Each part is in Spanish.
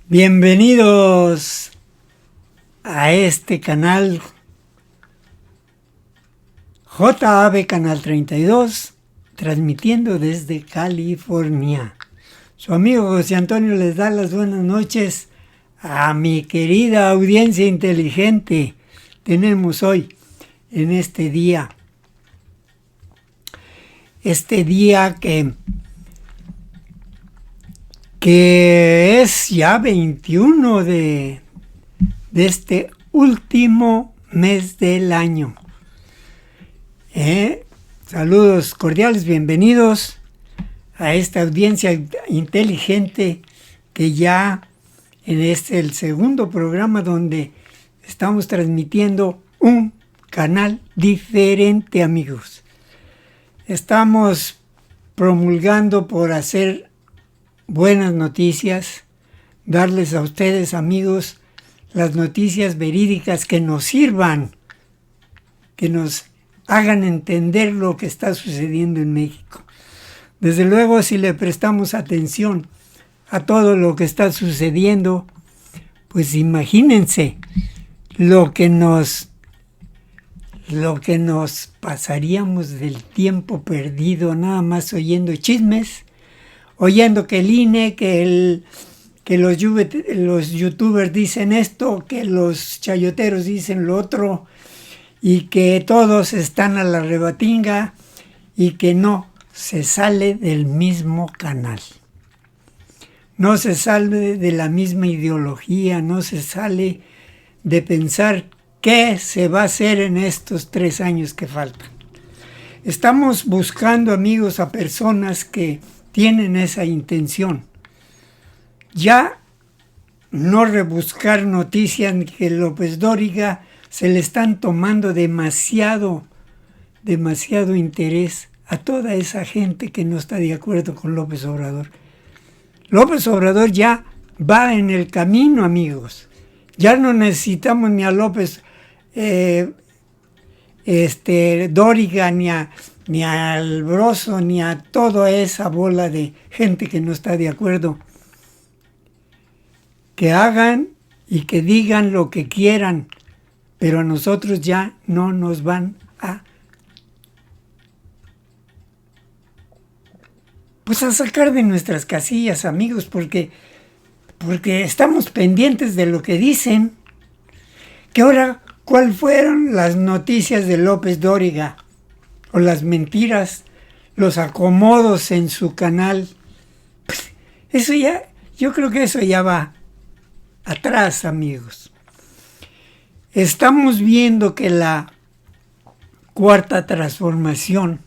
Bienvenidos a este canal JAB Canal 32, transmitiendo desde California. Su amigo José Antonio les da las buenas noches a mi querida audiencia inteligente. Tenemos hoy, en este día que es ya 21 de este último mes del año. Saludos cordiales, bienvenidos a esta audiencia inteligente que ya es el segundo programa donde estamos transmitiendo un canal diferente, amigos. Estamos promulgando por hacer buenas noticias, darles a ustedes, amigos, las noticias verídicas que nos sirvan, que nos hagan entender lo que está sucediendo en México. Desde luego, si le prestamos atención a todo lo que está sucediendo, pues imagínense lo que nos pasaríamos del tiempo perdido nada más oyendo chismes, oyendo que el INE, que los youtubers dicen esto, que los chayoteros dicen lo otro, y que todos están a la rebatinga y que no se sale del mismo canal. No se sale de la misma ideología, no se sale de pensar qué se va a hacer en estos 3 años que faltan. Estamos buscando, amigos, a personas que tienen esa intención. Ya no rebuscar noticias que López Dóriga se le están tomando demasiado interés a toda esa gente que no está de acuerdo con López Obrador. López Obrador ya va en el camino, amigos. Ya no necesitamos ni a López Dóriga, ni al Broso, ni a toda esa bola de gente que no está de acuerdo. Que hagan y que digan lo que quieran, pero a nosotros ya no nos van a sacar de nuestras casillas, amigos, porque estamos pendientes de lo que dicen. Que ahora, ¿cuáles fueron las noticias de López Dóriga? O las mentiras, los acomodos en su canal. Pues eso ya, yo creo que eso ya va atrás, amigos. Estamos viendo que la Cuarta Transformación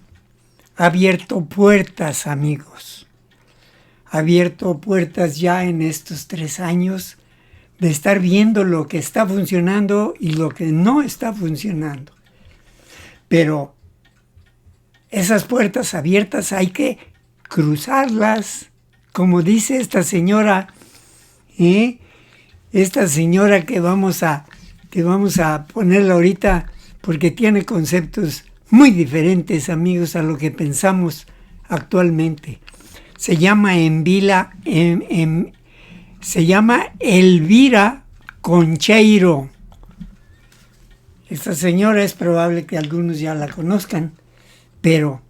ha abierto puertas, amigos. Ha abierto puertas ya en estos 3 años de estar viendo lo que está funcionando y lo que no está funcionando. Pero esas puertas abiertas hay que cruzarlas, como dice esta señora, esta señora que vamos a ponerla ahorita, porque tiene conceptos muy diferentes, amigos, a lo que pensamos actualmente. Se llama Elvira Concheiro. Esta señora es probable que algunos ya la conozcan, pero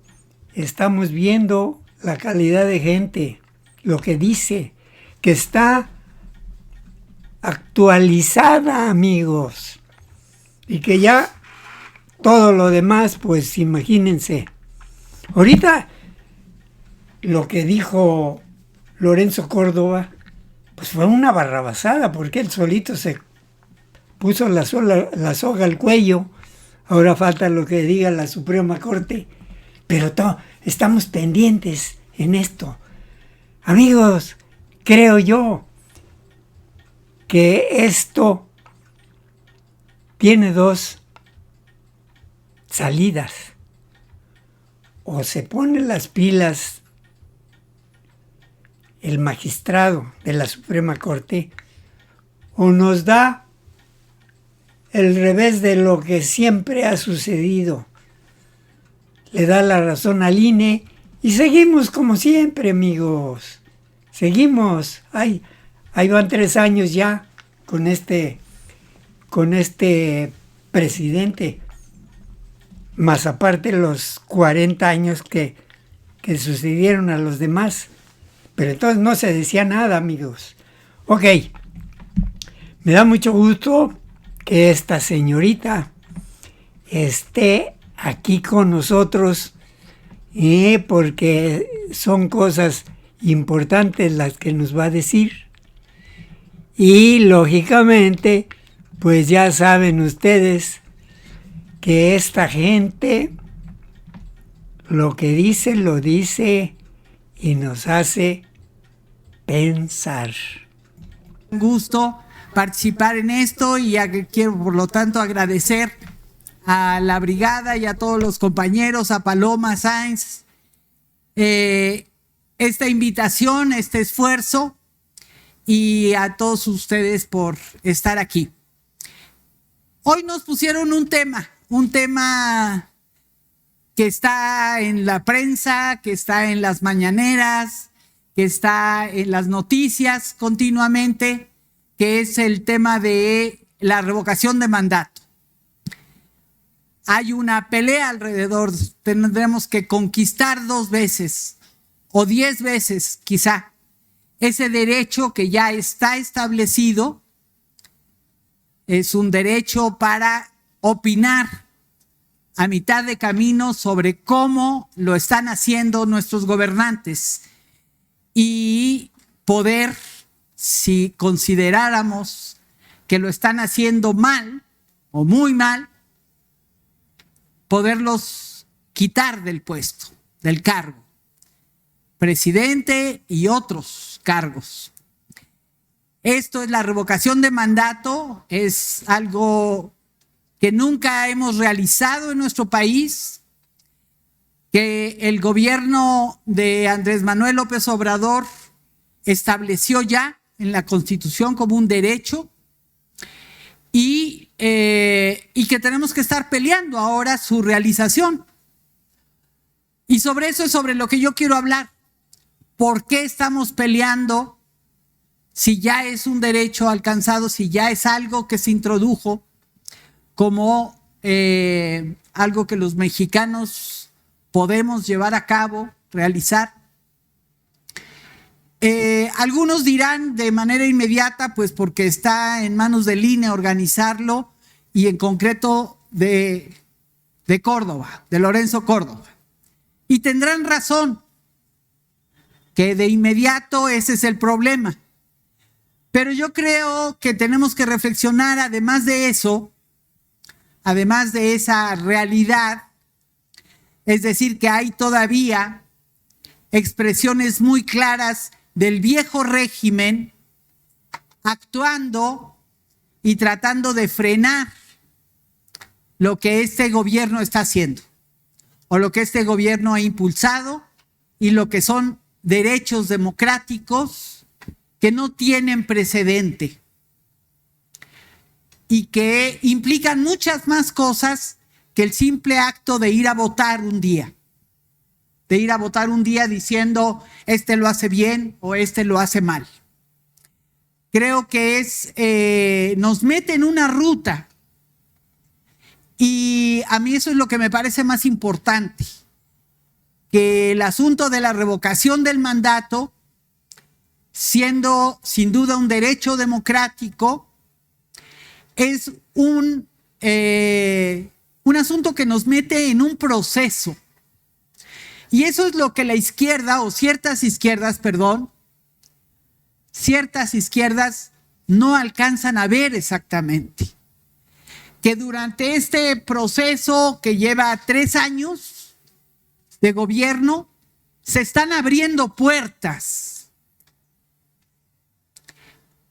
estamos viendo la calidad de gente, lo que dice, que está actualizada, amigos, y que ya todo lo demás, pues imagínense. Ahorita lo que dijo Lorenzo Córdoba, pues fue una barrabasada, porque él solito se puso la soga al cuello. Ahora falta lo que diga la Suprema Corte, pero estamos pendientes en esto. Amigos, creo yo que esto tiene 2 salidas. O se pone las pilas el magistrado de la Suprema Corte, o nos da el revés de lo que siempre ha sucedido. Le da la razón al INE y seguimos como siempre, amigos. Seguimos. Ahí van 3 años ya con este presidente, más aparte los 40 años que sucedieron a los demás. Pero entonces no se decía nada, amigos. Ok, me da mucho gusto que esta señorita esté aquí con nosotros, porque son cosas importantes las que nos va a decir. Y lógicamente, pues ya saben ustedes que esta gente lo que dice, lo dice y nos hace pensar. Un gusto participar en esto y quiero por lo tanto agradecer a la brigada y a todos los compañeros, a Paloma Sáenz, esta invitación, este esfuerzo, y a todos ustedes por estar aquí. Hoy nos pusieron un tema que está en la prensa, que está en las mañaneras, que está en las noticias continuamente, que es el tema de la revocación de mandato. Hay una pelea alrededor, tendremos que conquistar 2 veces o 10 veces quizá ese derecho que ya está establecido. Es un derecho para opinar a mitad de camino sobre cómo lo están haciendo nuestros gobernantes y poder, si consideráramos que lo están haciendo mal o muy mal, poderlos quitar del puesto, del cargo, presidente y otros cargos. Esto es la revocación de mandato, es algo que nunca hemos realizado en nuestro país, que el gobierno de Andrés Manuel López Obrador estableció ya en la Constitución como un derecho, y que tenemos que estar peleando ahora su realización. Y sobre eso es sobre lo que yo quiero hablar. ¿Por qué estamos peleando si ya es un derecho alcanzado, si ya es algo que se introdujo como algo que los mexicanos podemos llevar a cabo, realizar? Algunos dirán de manera inmediata, pues porque está en manos del INE organizarlo, y en concreto de Córdoba, de Lorenzo Córdoba. Y tendrán razón, que de inmediato ese es el problema. Pero yo creo que tenemos que reflexionar, además de eso, además de esa realidad, es decir, que hay todavía expresiones muy claras del viejo régimen actuando y tratando de frenar lo que este gobierno está haciendo, o lo que este gobierno ha impulsado, y lo que son derechos democráticos que no tienen precedente y que implican muchas más cosas que el simple acto de ir a votar un día. De ir a votar un día diciendo este lo hace bien o este lo hace mal. Creo que nos mete en una ruta, y a mí eso es lo que me parece más importante, que el asunto de la revocación del mandato, siendo sin duda un derecho democrático, es un asunto que nos mete en un proceso. Y eso es lo que la izquierda, o ciertas izquierdas no alcanzan a ver exactamente. Que durante este proceso que lleva 3 años de gobierno, se están abriendo puertas.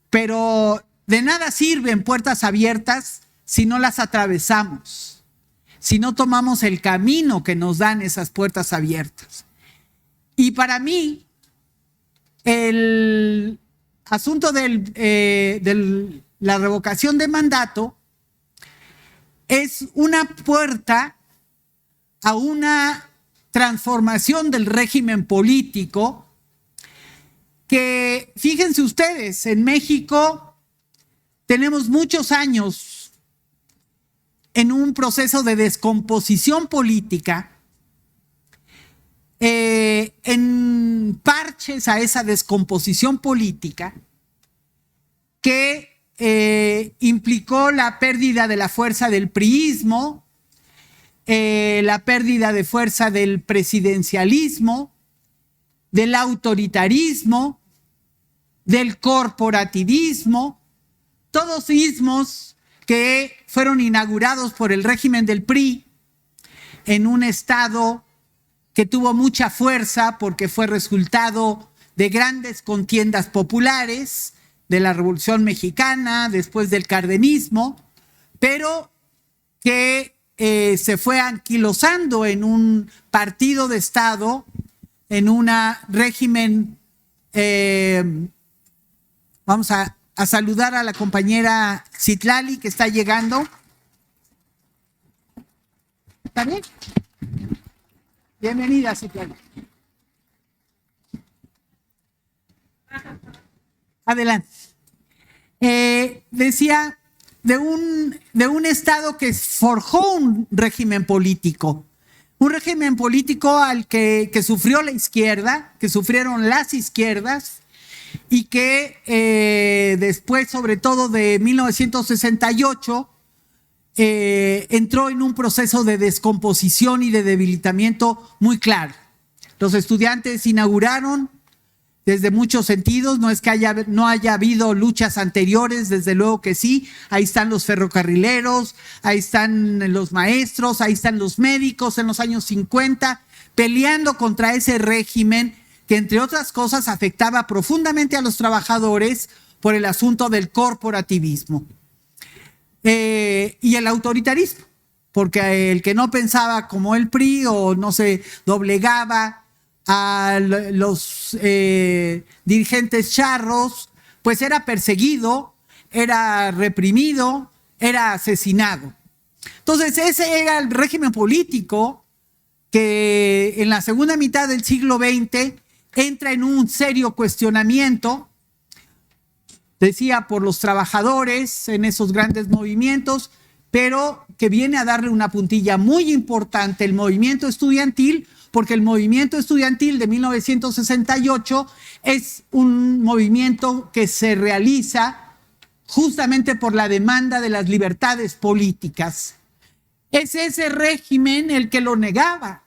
Pero de nada sirven puertas abiertas si no las atravesamos, si no tomamos el camino que nos dan esas puertas abiertas. Y para mí, el asunto de la revocación de mandato es una puerta a una transformación del régimen político que fíjense ustedes, en México tenemos muchos años en un proceso de descomposición política, en parches a esa descomposición política que implicó la pérdida de la fuerza del priismo, la pérdida de fuerza del presidencialismo, del autoritarismo, del corporativismo, todos ismos que fueron inaugurados por el régimen del PRI en un estado que tuvo mucha fuerza porque fue resultado de grandes contiendas populares, de la Revolución Mexicana, después del cardenismo, pero que se fue anquilosando en un partido de Estado, en un régimen. Vamos a saludar a la compañera Citlali que está llegando. ¿Está bien? Bienvenida, Citlali. Adelante. Decía de un Estado que forjó un régimen político al que sufrió la izquierda, que sufrieron las izquierdas, y que después, sobre todo de 1968, entró en un proceso de descomposición y de debilitamiento muy claro. Los estudiantes inauguraron desde muchos sentidos, no es que no haya habido luchas anteriores, desde luego que sí, ahí están los ferrocarrileros, ahí están los maestros, ahí están los médicos en los años 50, peleando contra ese régimen que, entre otras cosas, afectaba profundamente a los trabajadores por el asunto del corporativismo y el autoritarismo, porque el que no pensaba como el PRI o no se doblegaba a los dirigentes charros, pues era perseguido, era reprimido, era asesinado. Entonces ese era el régimen político que en la segunda mitad del siglo XX entra en un serio cuestionamiento, decía, por los trabajadores en esos grandes movimientos, pero que viene a darle una puntilla muy importante el movimiento estudiantil, porque el movimiento estudiantil de 1968 es un movimiento que se realiza justamente por la demanda de las libertades políticas. Es ese régimen el que lo negaba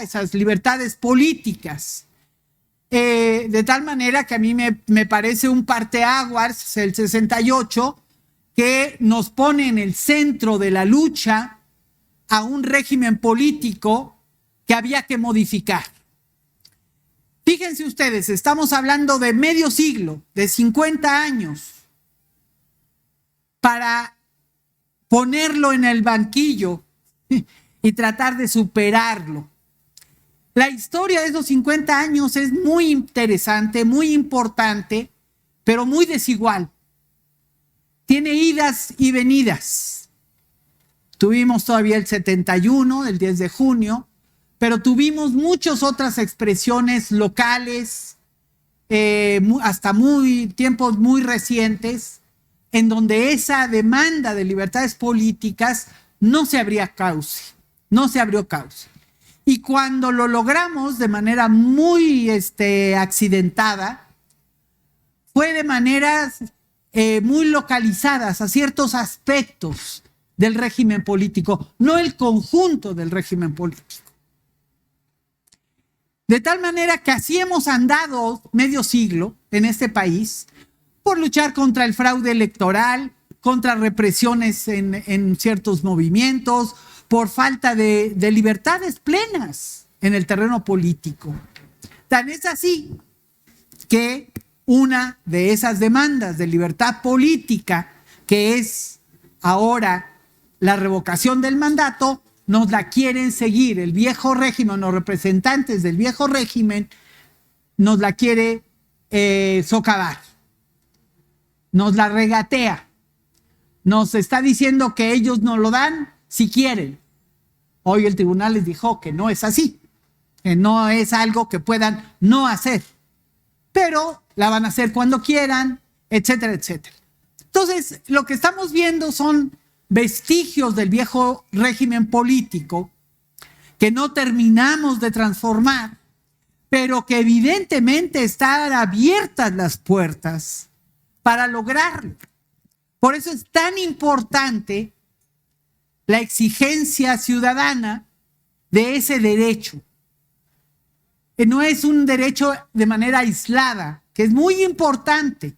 esas libertades políticas. De tal manera que a mí me parece un parteaguas el 68, que nos pone en el centro de la lucha a un régimen político que había que modificar. Fíjense ustedes, estamos hablando de medio siglo, de 50 años, para ponerlo en el banquillo y tratar de superarlo. La historia de esos 50 años es muy interesante, muy importante, pero muy desigual. Tiene idas y venidas. Tuvimos todavía el 71, el 10 de junio, pero tuvimos muchas otras expresiones locales, hasta tiempos muy recientes, en donde esa demanda de libertades políticas no se abrió cauce. Y cuando lo logramos de manera muy accidentada, fue de maneras muy localizadas a ciertos aspectos del régimen político, no el conjunto del régimen político. De tal manera que así hemos andado medio siglo en este país por luchar contra el fraude electoral, contra represiones en ciertos movimientos, por falta de libertades plenas en el terreno político. Tan es así que una de esas demandas de libertad política, que es ahora la revocación del mandato, nos la quieren seguir el viejo régimen, los representantes del viejo régimen nos la quiere socavar, nos la regatea, nos está diciendo que ellos nos lo dan si quieren. Hoy el tribunal les dijo que no es así, que no es algo que puedan no hacer. pero la van a hacer cuando quieran, etcétera, etcétera. Entonces, lo que estamos viendo son vestigios del viejo régimen político que no terminamos de transformar, pero que evidentemente están abiertas las puertas para lograrlo. Por eso es tan importante la exigencia ciudadana de ese derecho. Que no es un derecho de manera aislada, que es muy importante.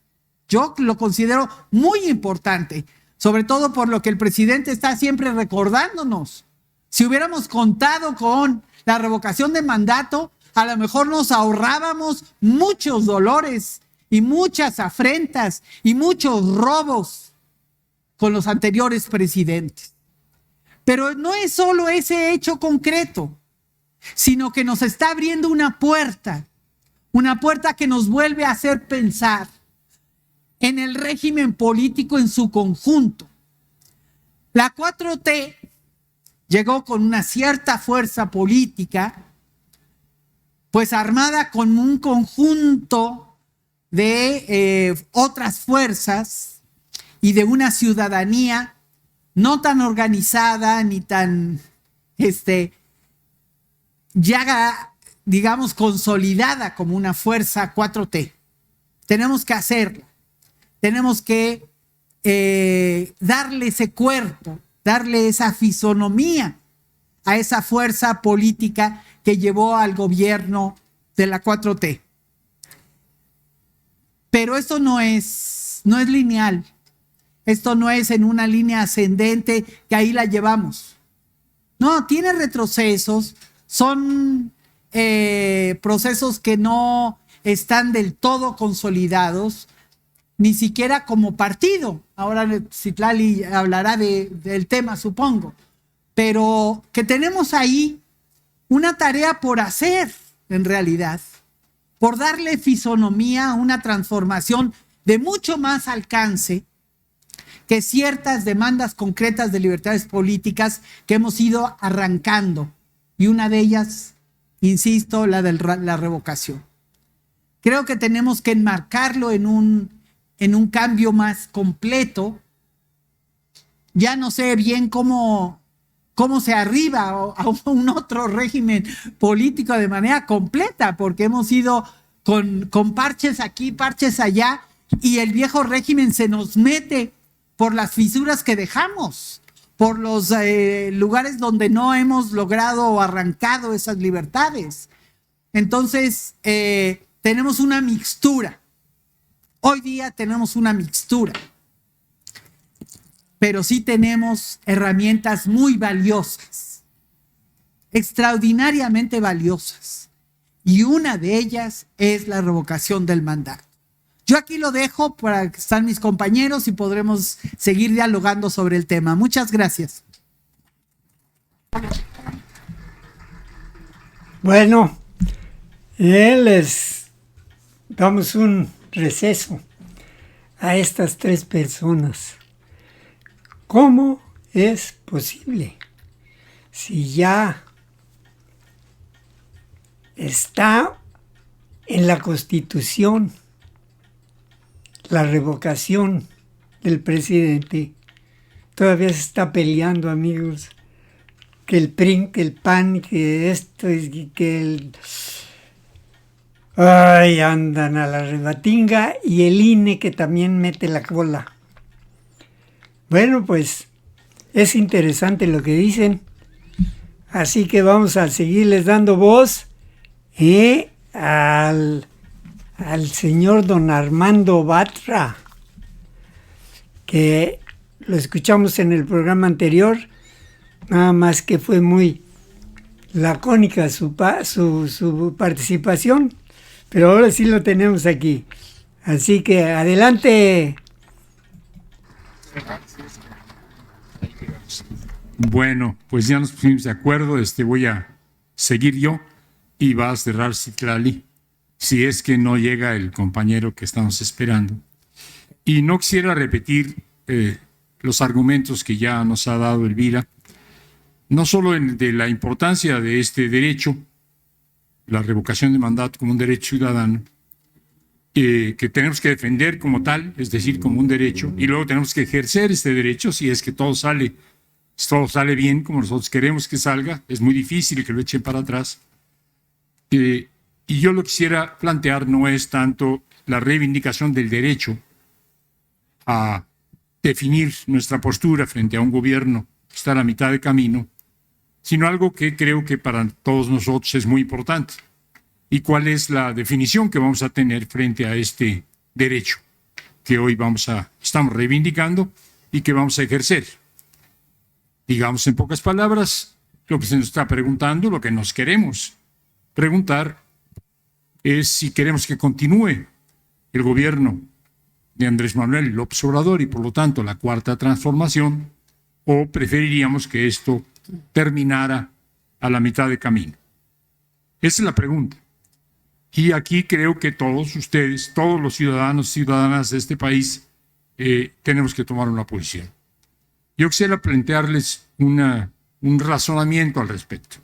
Yo lo considero muy importante, sobre todo por lo que el presidente está siempre recordándonos. Si hubiéramos contado con la revocación de mandato, a lo mejor nos ahorrábamos muchos dolores y muchas afrentas y muchos robos con los anteriores presidentes. Pero no es solo ese hecho concreto, sino que nos está abriendo una puerta que nos vuelve a hacer pensar en el régimen político en su conjunto. La 4T llegó con una cierta fuerza política, pues armada con un conjunto de otras fuerzas y de una ciudadanía no tan organizada ni tan ya, digamos, consolidada como una fuerza 4T. Tenemos que hacerlo. Tenemos que darle ese cuerpo, darle esa fisonomía a esa fuerza política que llevó al gobierno de la 4T. Pero esto no es lineal. Esto no es en una línea ascendente que ahí la llevamos. No, tiene retrocesos, son procesos que no están del todo consolidados, ni siquiera como partido. Ahora Citlali hablará del tema, supongo. Pero que tenemos ahí una tarea por hacer, en realidad, por darle fisonomía a una transformación de mucho más alcance que ciertas demandas concretas de libertades políticas que hemos ido arrancando. Y una de ellas, insisto, la de la revocación. Creo que tenemos que enmarcarlo en un cambio más completo. Ya no sé bien cómo se arriba a un otro régimen político de manera completa, porque hemos ido con parches aquí, parches allá, y el viejo régimen se nos mete por las fisuras que dejamos, por los lugares donde no hemos logrado o arrancado esas libertades. Entonces, tenemos una mixtura. Hoy día tenemos una mixtura, pero sí tenemos herramientas muy valiosas, extraordinariamente valiosas, y una de ellas es la revocación del mandato. Yo aquí lo dejo para que están mis compañeros y podremos seguir dialogando sobre el tema. Muchas gracias. Bueno, les damos un receso a estas tres personas. ¿Cómo es posible? Si ya está en la Constitución la revocación del presidente, todavía se está peleando, amigos, que el PRI, que el PAN, que esto, y que el... Ay, andan a la rebatinga, y el INE que también mete la cola. Bueno, pues es interesante lo que dicen, así que vamos a seguirles dando voz al señor don Armando Bartra, que lo escuchamos en el programa anterior, nada más que fue muy lacónica su participación, pero ahora sí lo tenemos aquí. Así que adelante. Bueno, pues ya nos pusimos de acuerdo, voy a seguir yo y va a cerrar Citlali, si es que no llega el compañero que estamos esperando. Y no quisiera repetir los argumentos que ya nos ha dado Elvira, no solo de la importancia de este derecho, la revocación de mandato como un derecho ciudadano, que tenemos que defender como tal, es decir, como un derecho, y luego tenemos que ejercer este derecho si es que todo sale bien como nosotros queremos que salga. Es muy difícil que lo echen para atrás. Y yo lo que quisiera plantear no es tanto la reivindicación del derecho a definir nuestra postura frente a un gobierno que está a la mitad de camino, sino algo que creo que para todos nosotros es muy importante. ¿Y cuál es la definición que vamos a tener frente a este derecho que hoy estamos reivindicando y que vamos a ejercer? Digamos en pocas palabras, lo que se nos está preguntando, lo que nos queremos preguntar es si queremos que continúe el gobierno de Andrés Manuel López Obrador y por lo tanto la Cuarta Transformación, o preferiríamos que esto terminara a la mitad de camino. Esa es la pregunta. Y aquí creo que todos ustedes, todos los ciudadanos y ciudadanas de este país, tenemos que tomar una posición. Yo quisiera plantearles un razonamiento al respecto.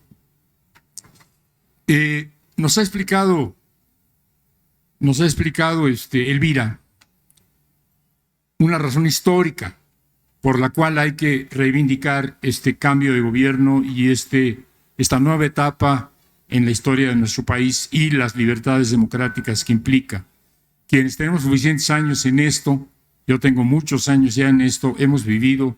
Nos ha explicado Elvira una razón histórica por la cual hay que reivindicar este cambio de gobierno y esta nueva etapa en la historia de nuestro país y las libertades democráticas que implica. Quienes tenemos suficientes años en esto, yo tengo muchos años ya en esto, hemos vivido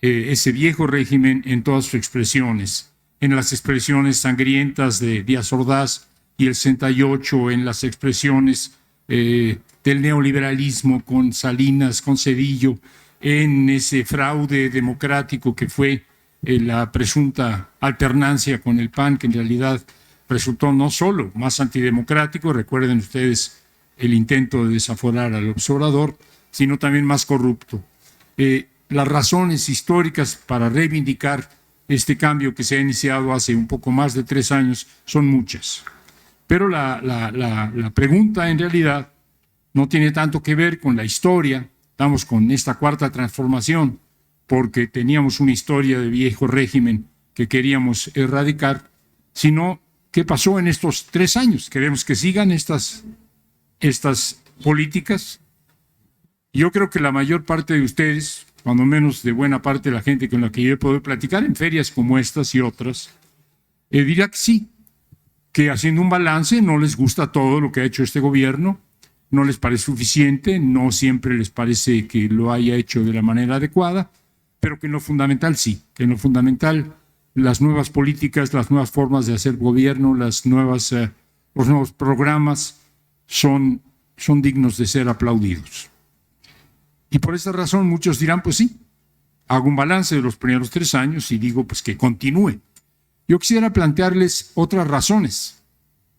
ese viejo régimen en todas sus expresiones, en las expresiones sangrientas de Díaz Ordaz y el 68, en las expresiones del neoliberalismo con Salinas, con Zedillo, en ese fraude democrático que fue la presunta alternancia con el PAN, que en realidad resultó no solo más antidemocrático, recuerden ustedes el intento de desaforar al observador, sino también más corrupto. Las razones históricas para reivindicar este cambio que se ha iniciado hace un poco más de 3 años son muchas. Pero la pregunta en realidad no tiene tanto que ver con la historia. Estamos con esta Cuarta Transformación porque teníamos una historia de viejo régimen que queríamos erradicar, sino qué pasó en estos 3 años. Queremos que sigan estas políticas. Yo creo que la mayor parte de ustedes, cuando menos de buena parte de la gente con la que yo he podido platicar en ferias como estas y otras, dirá que sí, que haciendo un balance no les gusta todo lo que ha hecho este gobierno, no les parece suficiente, no siempre les parece que lo haya hecho de la manera adecuada, pero que en lo fundamental sí, que en lo fundamental las nuevas políticas, las nuevas formas de hacer gobierno, los nuevos programas son dignos de ser aplaudidos. Y por esa razón muchos dirán, pues sí, hago un balance de los primeros 3 años y digo pues que continúe. Yo quisiera plantearles otras razones,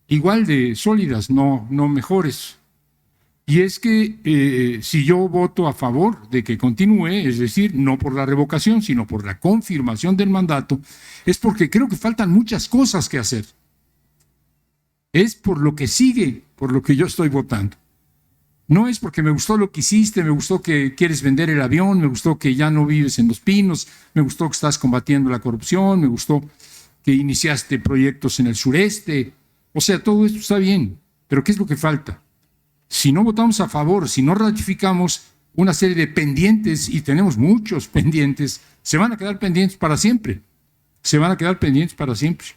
igual de sólidas, no mejores. Y es que si yo voto a favor de que continúe, es decir, no por la revocación, sino por la confirmación del mandato, es porque creo que faltan muchas cosas que hacer. Es por lo que sigue, por lo que yo estoy votando. No es porque me gustó lo que hiciste, me gustó que quieres vender el avión, me gustó que ya no vives en Los Pinos, me gustó que estás combatiendo la corrupción, me gustó que iniciaste proyectos en el sureste. O sea, todo esto está bien, pero ¿qué es lo que falta? Si no votamos a favor, si no ratificamos una serie de pendientes, y tenemos muchos pendientes, se van a quedar pendientes para siempre. Se van a quedar pendientes para siempre.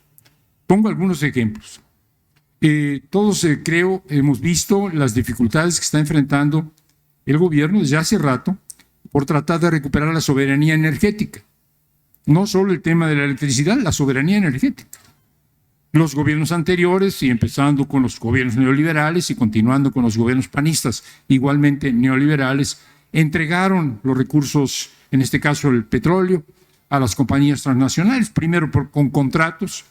Pongo algunos ejemplos. Todos, creo, hemos visto las dificultades que está enfrentando el gobierno desde hace rato por tratar de recuperar la soberanía energética. No solo el tema de la electricidad, la soberanía energética. Los gobiernos anteriores, y empezando con los gobiernos neoliberales y continuando con los gobiernos panistas, igualmente neoliberales, entregaron los recursos, en este caso el petróleo, a las compañías transnacionales, primero con contratos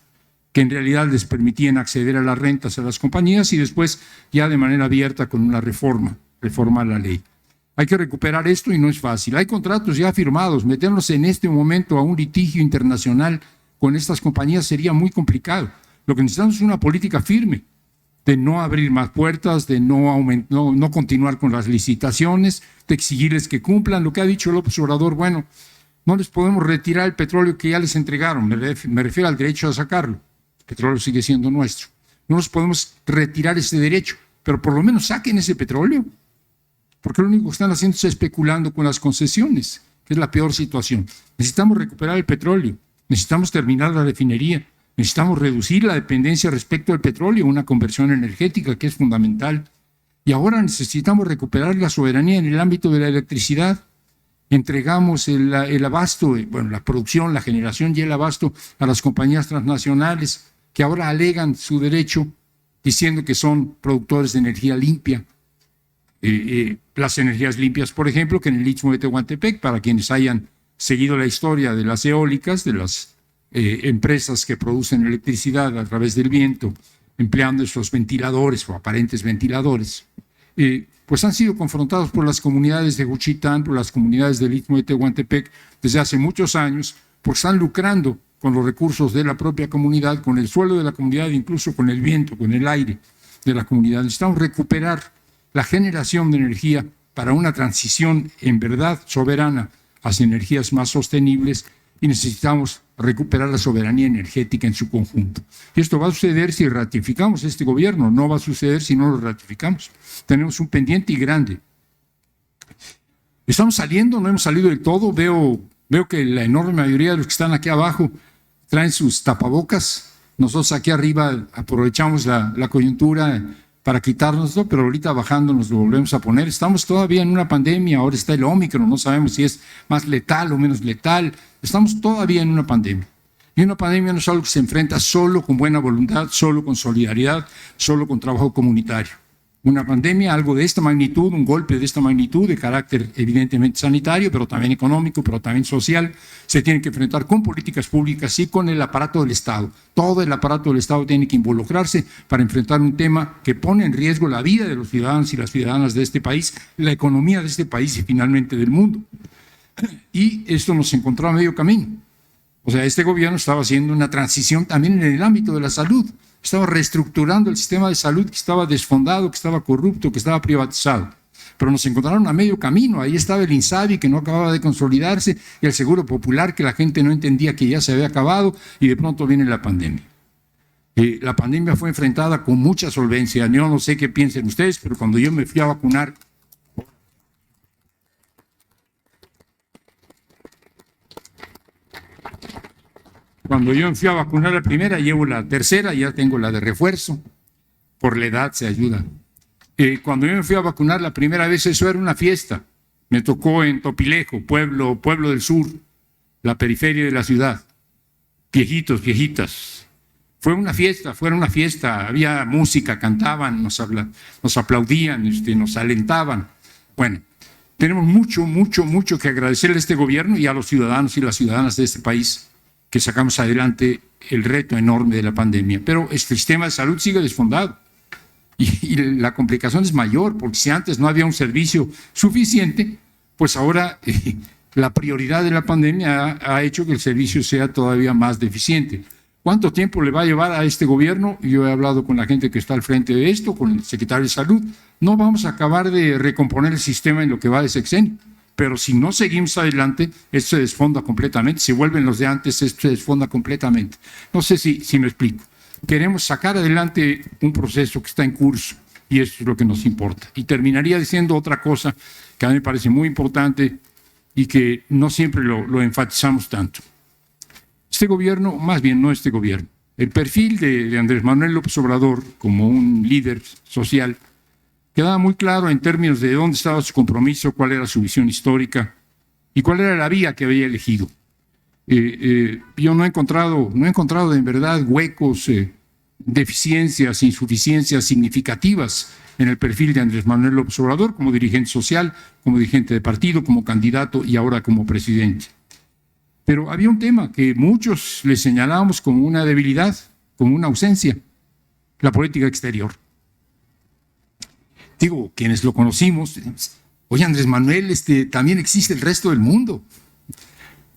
que en realidad les permitían acceder a las rentas a las compañías y después ya de manera abierta con una reforma a la ley. Hay que recuperar esto y no es fácil. Hay contratos ya firmados. Meternos en este momento a un litigio internacional con estas compañías sería muy complicado. Lo que necesitamos es una política firme de no abrir más puertas, de no continuar con las licitaciones, de exigirles que cumplan. Lo que ha dicho López Obrador, bueno, no les podemos retirar el petróleo que ya les entregaron. Me refiero al derecho a sacarlo. El petróleo sigue siendo nuestro. No nos podemos retirar ese derecho, pero por lo menos saquen ese petróleo, porque lo único que están haciendo es especulando con las concesiones, que es la peor situación. Necesitamos recuperar el petróleo, necesitamos terminar la refinería, necesitamos reducir la dependencia respecto al petróleo, una conversión energética que es fundamental. Y ahora necesitamos recuperar la soberanía en el ámbito de la electricidad. Entregamos el abasto, bueno, la producción, la generación y el abasto a las compañías transnacionales que ahora alegan su derecho diciendo que son productores de energía limpia. Las energías limpias, por ejemplo, que en el Istmo de Tehuantepec, para quienes hayan seguido la historia de las eólicas, de las empresas que producen electricidad a través del viento, empleando esos ventiladores o aparentes ventiladores, pues han sido confrontados por las comunidades de Juchitán, por las comunidades del Istmo de Tehuantepec desde hace muchos años, porque están lucrando con los recursos de la propia comunidad, con el suelo de la comunidad, incluso con el viento, con el aire de la comunidad. Necesitamos recuperar la generación de energía para una transición en verdad soberana hacia energías más sostenibles y necesitamos recuperar la soberanía energética en su conjunto. Y esto va a suceder si ratificamos este gobierno, no va a suceder si no lo ratificamos. Tenemos un pendiente y grande. Estamos saliendo, no hemos salido del todo. Veo que la enorme mayoría de los que están aquí abajo traen sus tapabocas. Nosotros aquí arriba aprovechamos la coyuntura para quitárnoslo, pero ahorita bajando nos lo volvemos a poner. Estamos todavía en una pandemia, ahora está el Ómicron, no sabemos si es más letal o menos letal. Estamos todavía en una pandemia. Y una pandemia no es algo que se enfrenta solo con buena voluntad, solo con solidaridad, solo con trabajo comunitario. Una pandemia, algo de esta magnitud, un golpe de esta magnitud, de carácter evidentemente sanitario, pero también económico, pero también social, se tiene que enfrentar con políticas públicas y con el aparato del Estado. Todo el aparato del Estado tiene que involucrarse para enfrentar un tema que pone en riesgo la vida de los ciudadanos y las ciudadanas de este país, la economía de este país y finalmente del mundo. Y esto nos encontró a medio camino. O sea, este gobierno estaba haciendo una transición también en el ámbito de la salud. Estaba reestructurando el sistema de salud que estaba desfondado, que estaba corrupto, que estaba privatizado. Pero nos encontraron a medio camino. Ahí estaba el INSABI, que no acababa de consolidarse, y el Seguro Popular, que la gente no entendía que ya se había acabado, y de pronto viene la pandemia. La pandemia fue enfrentada con mucha solvencia. Yo no sé qué piensen ustedes, pero cuando yo me fui a vacunar, la primera, llevo la tercera, ya tengo la de refuerzo, por la edad se ayuda. Cuando yo me fui a vacunar la primera vez, eso era una fiesta. Me tocó en Topilejo, pueblo del sur, la periferia de la ciudad. Viejitos, viejitas. Fue una fiesta, había música, cantaban, nos aplaudían, nos alentaban. Bueno, tenemos mucho que agradecerle a este gobierno y a los ciudadanos y las ciudadanas de este país, que sacamos adelante el reto enorme de la pandemia. Pero el sistema de salud sigue desfondado y la complicación es mayor, porque si antes no había un servicio suficiente, pues ahora la prioridad de la pandemia ha hecho que el servicio sea todavía más deficiente. ¿Cuánto tiempo le va a llevar a este gobierno? Yo he hablado con la gente que está al frente de esto, con el secretario de Salud. No vamos a acabar de recomponer el sistema en lo que va de sexenio. Pero si no seguimos adelante, esto se desfonda completamente. Si vuelven los de antes, esto se desfonda completamente. No sé si me explico. Queremos sacar adelante un proceso que está en curso y eso es lo que nos importa. Y terminaría diciendo otra cosa que a mí me parece muy importante y que no siempre lo enfatizamos tanto. Este gobierno, más bien no este gobierno, el perfil de Andrés Manuel López Obrador como un líder social quedaba muy claro en términos de dónde estaba su compromiso, cuál era su visión histórica y cuál era la vía que había elegido. Yo no he encontrado en verdad huecos, deficiencias, insuficiencias significativas en el perfil de Andrés Manuel López Obrador como dirigente social, como dirigente de partido, como candidato y ahora como presidente. Pero había un tema que muchos le señalábamos como una debilidad, como una ausencia, la política exterior. Digo, quienes lo conocimos, oye, Andrés Manuel, también existe el resto del mundo.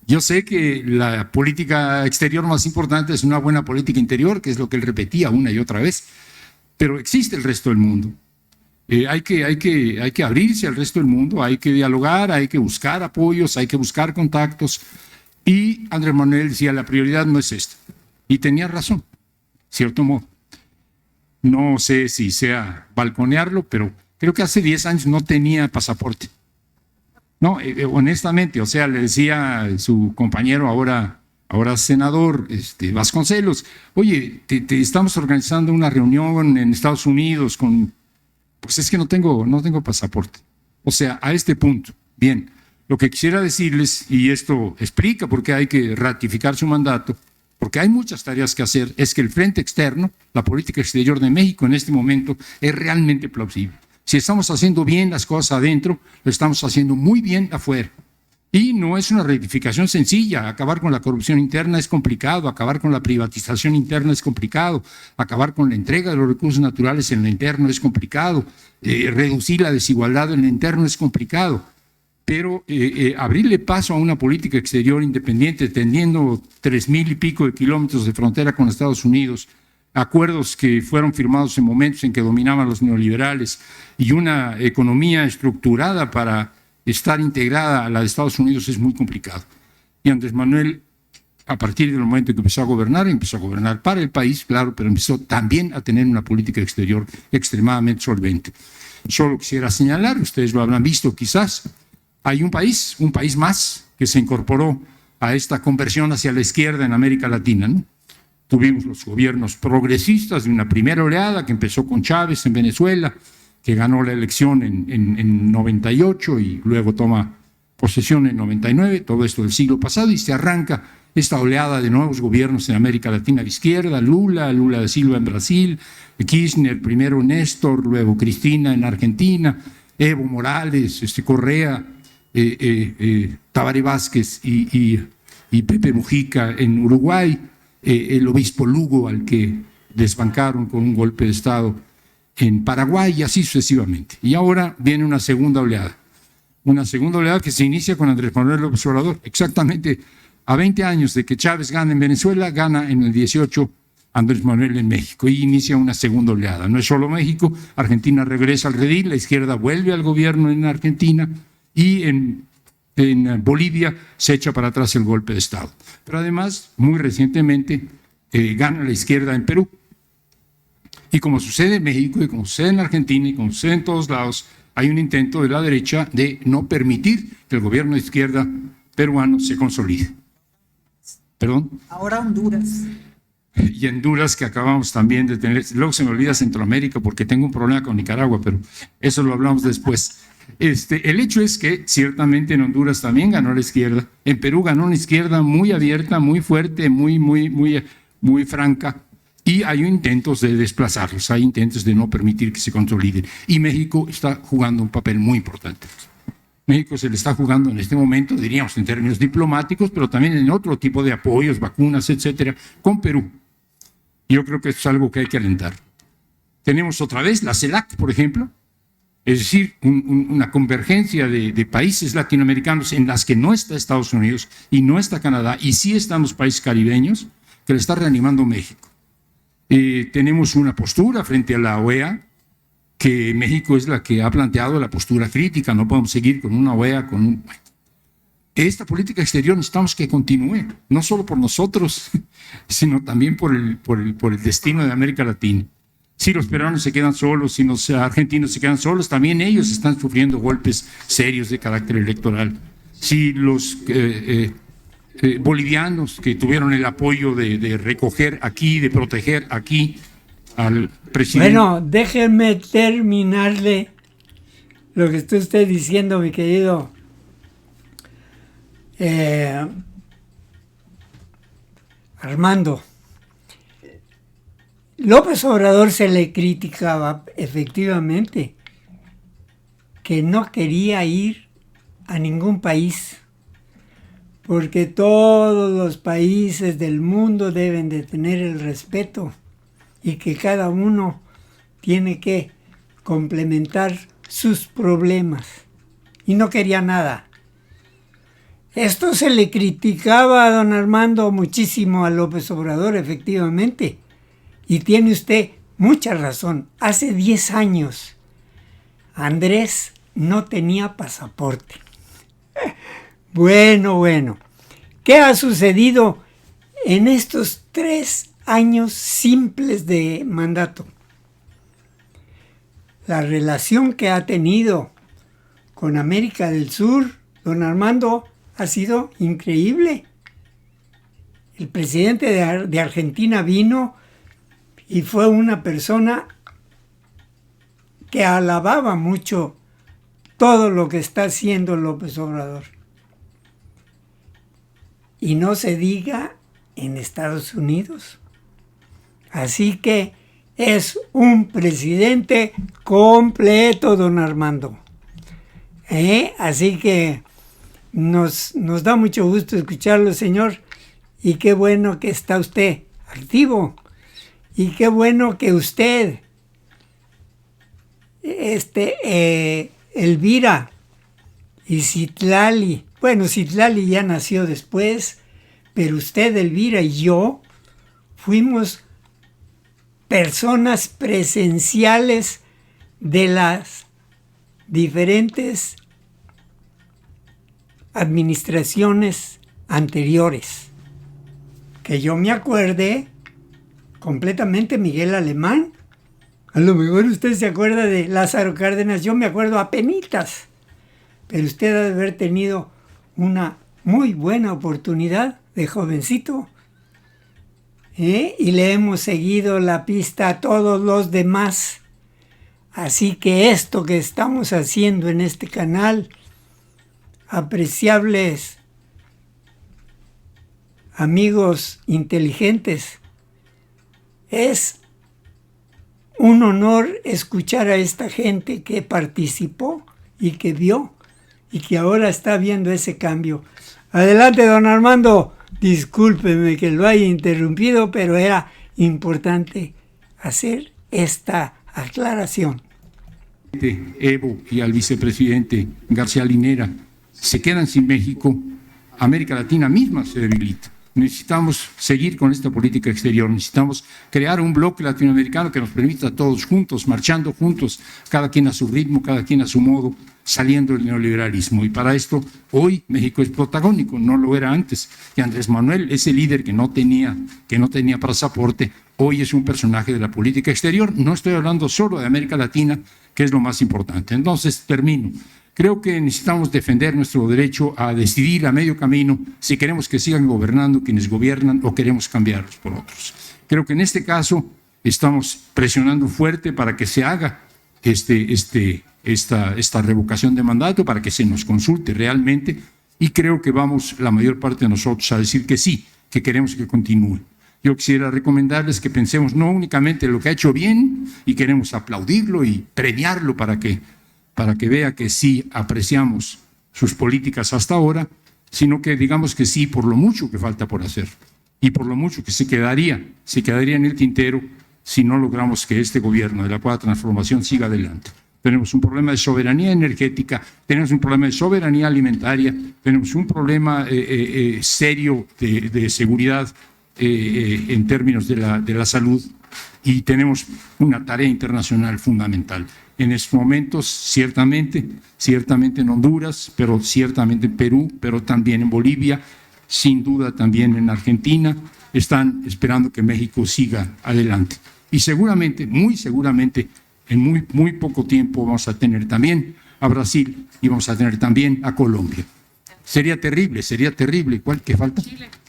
Yo sé que la política exterior más importante es una buena política interior, que es lo que él repetía una y otra vez, pero existe el resto del mundo. Hay que abrirse al resto del mundo, hay que dialogar, hay que buscar apoyos, hay que buscar contactos. Y Andrés Manuel decía, la prioridad no es esta. Y tenía razón, cierto modo. no sé si sea balconearlo, pero creo que hace 10 años no tenía pasaporte. No, honestamente, o sea, le decía a su compañero ahora senador Vasconcelos, oye, te estamos organizando una reunión en Estados Unidos pues es que no tengo pasaporte. O sea, a este punto. Bien, lo que quisiera decirles, y esto explica por qué hay que ratificar su mandato, porque hay muchas tareas que hacer, es que el frente externo, la política exterior de México en este momento es realmente plausible. Si estamos haciendo bien las cosas adentro, lo estamos haciendo muy bien afuera. Y no es una rectificación sencilla. Acabar con la corrupción interna es complicado, acabar con la privatización interna es complicado, acabar con la entrega de los recursos naturales en lo interno es complicado, reducir la desigualdad en lo interno es complicado. Pero abrirle paso a una política exterior independiente, teniendo 3,000 y pico de kilómetros de frontera con Estados Unidos, acuerdos que fueron firmados en momentos en que dominaban los neoliberales y una economía estructurada para estar integrada a la de Estados Unidos es muy complicado. Y Andrés Manuel, a partir del momento en que empezó a gobernar para el país, claro, pero empezó también a tener una política exterior extremadamente solvente. Solo quisiera señalar, ustedes lo habrán visto quizás, hay un país más que se incorporó a esta conversión hacia la izquierda en América Latina, ¿no? Tuvimos los gobiernos progresistas de una primera oleada que empezó con Chávez en Venezuela, que ganó la elección en 98 y luego toma posesión en 99, todo esto del siglo pasado, y se arranca esta oleada de nuevos gobiernos en América Latina de izquierda, Lula da Silva en Brasil, Kirchner, primero Néstor, luego Cristina en Argentina, Evo Morales, Correa, Tabaré Vázquez y Pepe Mujica en Uruguay, el obispo Lugo al que desbancaron con un golpe de Estado en Paraguay y así sucesivamente. Y ahora viene una segunda oleada que se inicia con Andrés Manuel López Obrador, exactamente a 20 años de que Chávez gana en Venezuela, gana en el 18 Andrés Manuel en México y inicia una segunda oleada. No es solo México, Argentina regresa al redil, la izquierda vuelve al gobierno en Argentina y en Bolivia se echa para atrás el golpe de Estado. Pero además, muy recientemente, gana la izquierda en Perú. Y como sucede en México, y como sucede en Argentina, y como sucede en todos lados, hay un intento de la derecha de no permitir que el gobierno de izquierda peruano se consolide. ¿Perdón? Ahora Honduras. Y Honduras, que acabamos también de tener. Luego se me olvida Centroamérica porque tengo un problema con Nicaragua, pero eso lo hablamos después. El hecho es que ciertamente en Honduras también ganó la izquierda. En Perú ganó una izquierda muy abierta, muy fuerte, muy franca. Y hay intentos de desplazarlos, hay intentos de no permitir que se consoliden. Y México está jugando un papel muy importante. México se le está jugando en este momento, diríamos en términos diplomáticos, pero también en otro tipo de apoyos, vacunas, etcétera, con Perú. Yo creo que esto es algo que hay que alentar. Tenemos otra vez la CELAC, por ejemplo, es decir, una convergencia de países latinoamericanos en las que no está Estados Unidos y no está Canadá, y sí están los países caribeños, que le está reanimando México. Tenemos una postura frente a la OEA, que México es la que ha planteado la postura crítica, no podemos seguir con una OEA, Esta política exterior necesitamos que continúe, no solo por nosotros, sino también por el destino de América Latina. Si los peruanos se quedan solos, si los argentinos se quedan solos, también ellos están sufriendo golpes serios de carácter electoral. Si los bolivianos que tuvieron el apoyo de recoger aquí, de proteger aquí al presidente. Bueno, déjenme terminarle lo que está usted diciendo, mi querido Armando. López Obrador se le criticaba efectivamente que no quería ir a ningún país, porque todos los países del mundo deben de tener el respeto y que cada uno tiene que complementar sus problemas. Y no quería nada. Esto se le criticaba a don Armando muchísimo a López Obrador, efectivamente. Y tiene usted mucha razón. Hace 10 años Andrés no tenía pasaporte. Bueno. ¿Qué ha sucedido en estos 3 años simples de mandato? la relación que ha tenido con América del Sur, don Armando, ha sido increíble. El presidente de Argentina vino y fue una persona que alababa mucho todo lo que está haciendo López Obrador. Y no se diga en Estados Unidos. Así que es un presidente completo, don Armando. Así que nos da mucho gusto escucharlo, señor. Y qué bueno que está usted activo. Y qué bueno que usted, Elvira y Citlali, bueno, Citlali ya nació después, pero usted, Elvira, y yo fuimos personas presenciales de las diferentes administraciones anteriores. Que yo me acuerde completamente Miguel Alemán. A lo mejor usted se acuerda de Lázaro Cárdenas, yo me acuerdo apenitas. Pero usted ha de haber tenido una muy buena oportunidad de jovencito. Y le hemos seguido la pista a todos los demás. Así que esto que estamos haciendo en este canal, apreciables amigos inteligentes, es un honor escuchar a esta gente que participó y que vio y que ahora está viendo ese cambio. Adelante, don Armando. Discúlpeme que lo haya interrumpido, pero era importante hacer esta aclaración. Evo y al vicepresidente García Linera se quedan sin México, América Latina misma se debilita. Necesitamos seguir con esta política exterior, necesitamos crear un bloque latinoamericano que nos permita a todos juntos, marchando juntos, cada quien a su ritmo, cada quien a su modo, saliendo del neoliberalismo. Y para esto, hoy México es protagónico, no lo era antes. Y Andrés Manuel, ese líder que no tenía pasaporte, hoy es un personaje de la política exterior. No estoy hablando solo de América Latina, que es lo más importante. Entonces, termino. Creo que necesitamos defender nuestro derecho a decidir a medio camino si queremos que sigan gobernando quienes gobiernan o queremos cambiarlos por otros. Creo que en este caso estamos presionando fuerte para que se haga esta revocación de mandato, para que se nos consulte realmente, y creo que vamos la mayor parte de nosotros a decir que sí, que queremos que continúe. Yo quisiera recomendarles que pensemos no únicamente en lo que ha hecho bien y queremos aplaudirlo y premiarlo para que vea que sí apreciamos sus políticas hasta ahora, sino que digamos que sí por lo mucho que falta por hacer y por lo mucho que se quedaría en el tintero si no logramos que este gobierno de la Cuarta Transformación siga adelante. Tenemos un problema de soberanía energética, tenemos un problema de soberanía alimentaria, tenemos un problema serio de seguridad en términos de la salud, y tenemos una tarea internacional fundamental. En estos momentos, ciertamente en Honduras, pero ciertamente en Perú, pero también en Bolivia, sin duda también en Argentina, están esperando que México siga adelante. Y seguramente, muy seguramente, en muy poco tiempo vamos a tener también a Brasil y vamos a tener también a Colombia. Sería terrible. ¿Cuál que falta?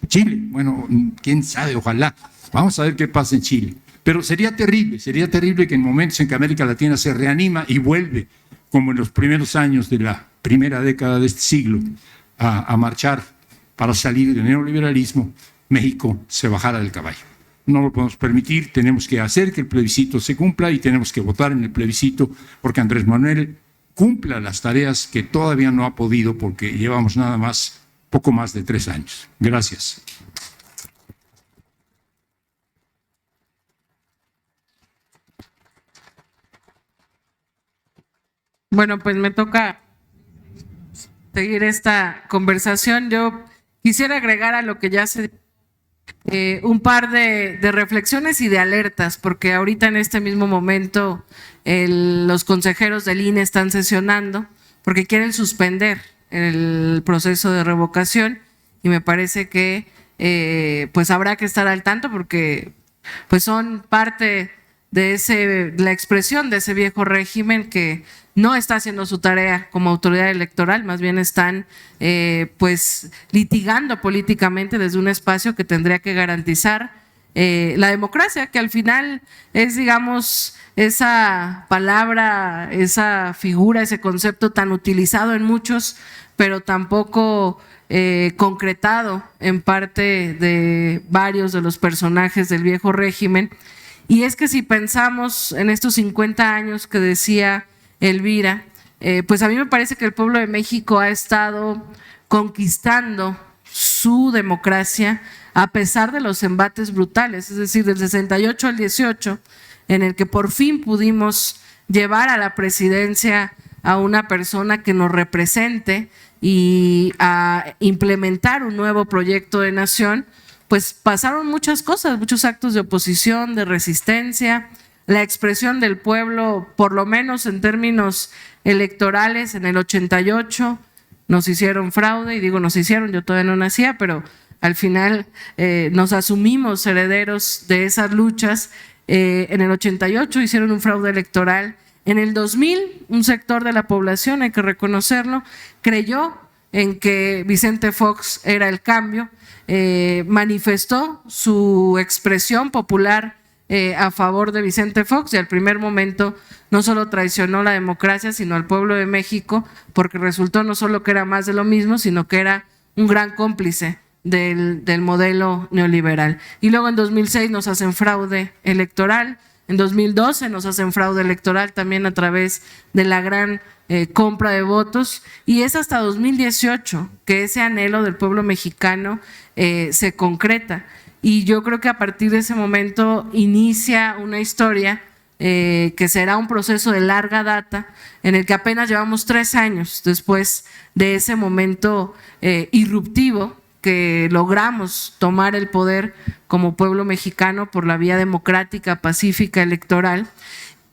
Chile. Bueno, quién sabe, ojalá. Vamos a ver qué pasa en Chile. Pero sería terrible que en momentos en que América Latina se reanima y vuelve, como en los primeros años de la primera década de este siglo, a marchar para salir del neoliberalismo, México se bajara del caballo. No lo podemos permitir, tenemos que hacer que el plebiscito se cumpla y tenemos que votar en el plebiscito porque Andrés Manuel cumpla las tareas que todavía no ha podido porque llevamos nada más, poco más de 3 años. Gracias. Bueno, pues me toca seguir esta conversación. Yo quisiera agregar a lo que ya se un par de reflexiones y de alertas, porque ahorita en este mismo momento los consejeros del INE están sesionando porque quieren suspender el proceso de revocación y me parece que pues habrá que estar al tanto porque pues son parte la expresión de ese viejo régimen que no está haciendo su tarea como autoridad electoral, más bien están pues litigando políticamente desde un espacio que tendría que garantizar la democracia, que al final es, digamos, esa palabra, esa figura, ese concepto tan utilizado en muchos, pero tampoco concretado en parte de varios de los personajes del viejo régimen. Y es que si pensamos en estos 50 años que decía Elvira, pues a mí me parece que el pueblo de México ha estado conquistando su democracia a pesar de los embates brutales, es decir, del 68 al 18, en el que por fin pudimos llevar a la presidencia a una persona que nos represente y a implementar un nuevo proyecto de nación, pues pasaron muchas cosas, muchos actos de oposición, de resistencia, la expresión del pueblo, por lo menos en términos electorales, en el 88 nos hicieron fraude, y digo nos hicieron, yo todavía no nacía, pero al final nos asumimos herederos de esas luchas. En el 88 hicieron un fraude electoral. En el 2000, un sector de la población, hay que reconocerlo, creyó en que Vicente Fox era el cambio, manifestó su expresión popular a favor de Vicente Fox, y al primer momento no solo traicionó la democracia, sino al pueblo de México, porque resultó no solo que era más de lo mismo, sino que era un gran cómplice del modelo neoliberal. Y luego en 2006 nos hacen fraude electoral, en 2012 nos hacen fraude electoral también a través de la gran compra de votos, y es hasta 2018 que ese anhelo del pueblo mexicano se concreta. Y yo creo que a partir de ese momento inicia una historia que será un proceso de larga data, en el que apenas llevamos 3 años después de ese momento irruptivo que logramos tomar el poder como pueblo mexicano por la vía democrática, pacífica, electoral.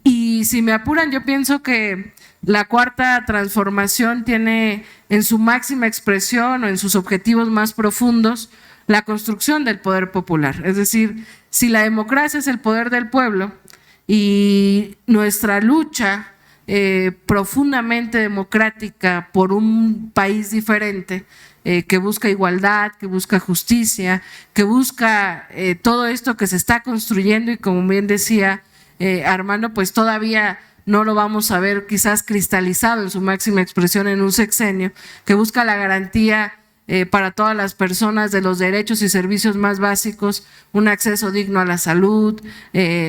Y si me apuran, yo pienso que la Cuarta Transformación tiene en su máxima expresión o en sus objetivos más profundos la construcción del poder popular. Es decir, si la democracia es el poder del pueblo y nuestra lucha profundamente democrática por un país diferente, que busca igualdad, que busca justicia, que busca todo esto que se está construyendo, y como bien decía Armando, pues todavía no lo vamos a ver quizás cristalizado en su máxima expresión en un sexenio, que busca la garantía para todas las personas de los derechos y servicios más básicos, un acceso digno a la salud,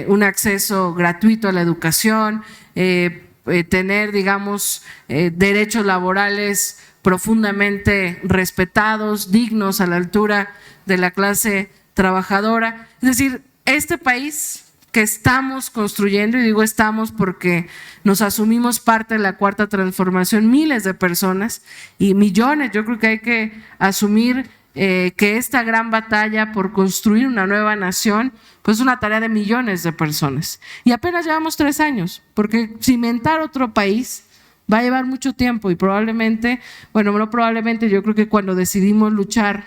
un acceso gratuito a la educación, tener, digamos, derechos laborales profundamente respetados, dignos, a la altura de la clase trabajadora. Es decir, este país que estamos construyendo, y digo estamos porque nos asumimos parte de la Cuarta Transformación, miles de personas y millones, yo creo que hay que asumir que esta gran batalla por construir una nueva nación, pues es una tarea de millones de personas. Y apenas llevamos 3 años, porque cimentar otro país va a llevar mucho tiempo, y probablemente, bueno, no probablemente, yo creo que cuando decidimos luchar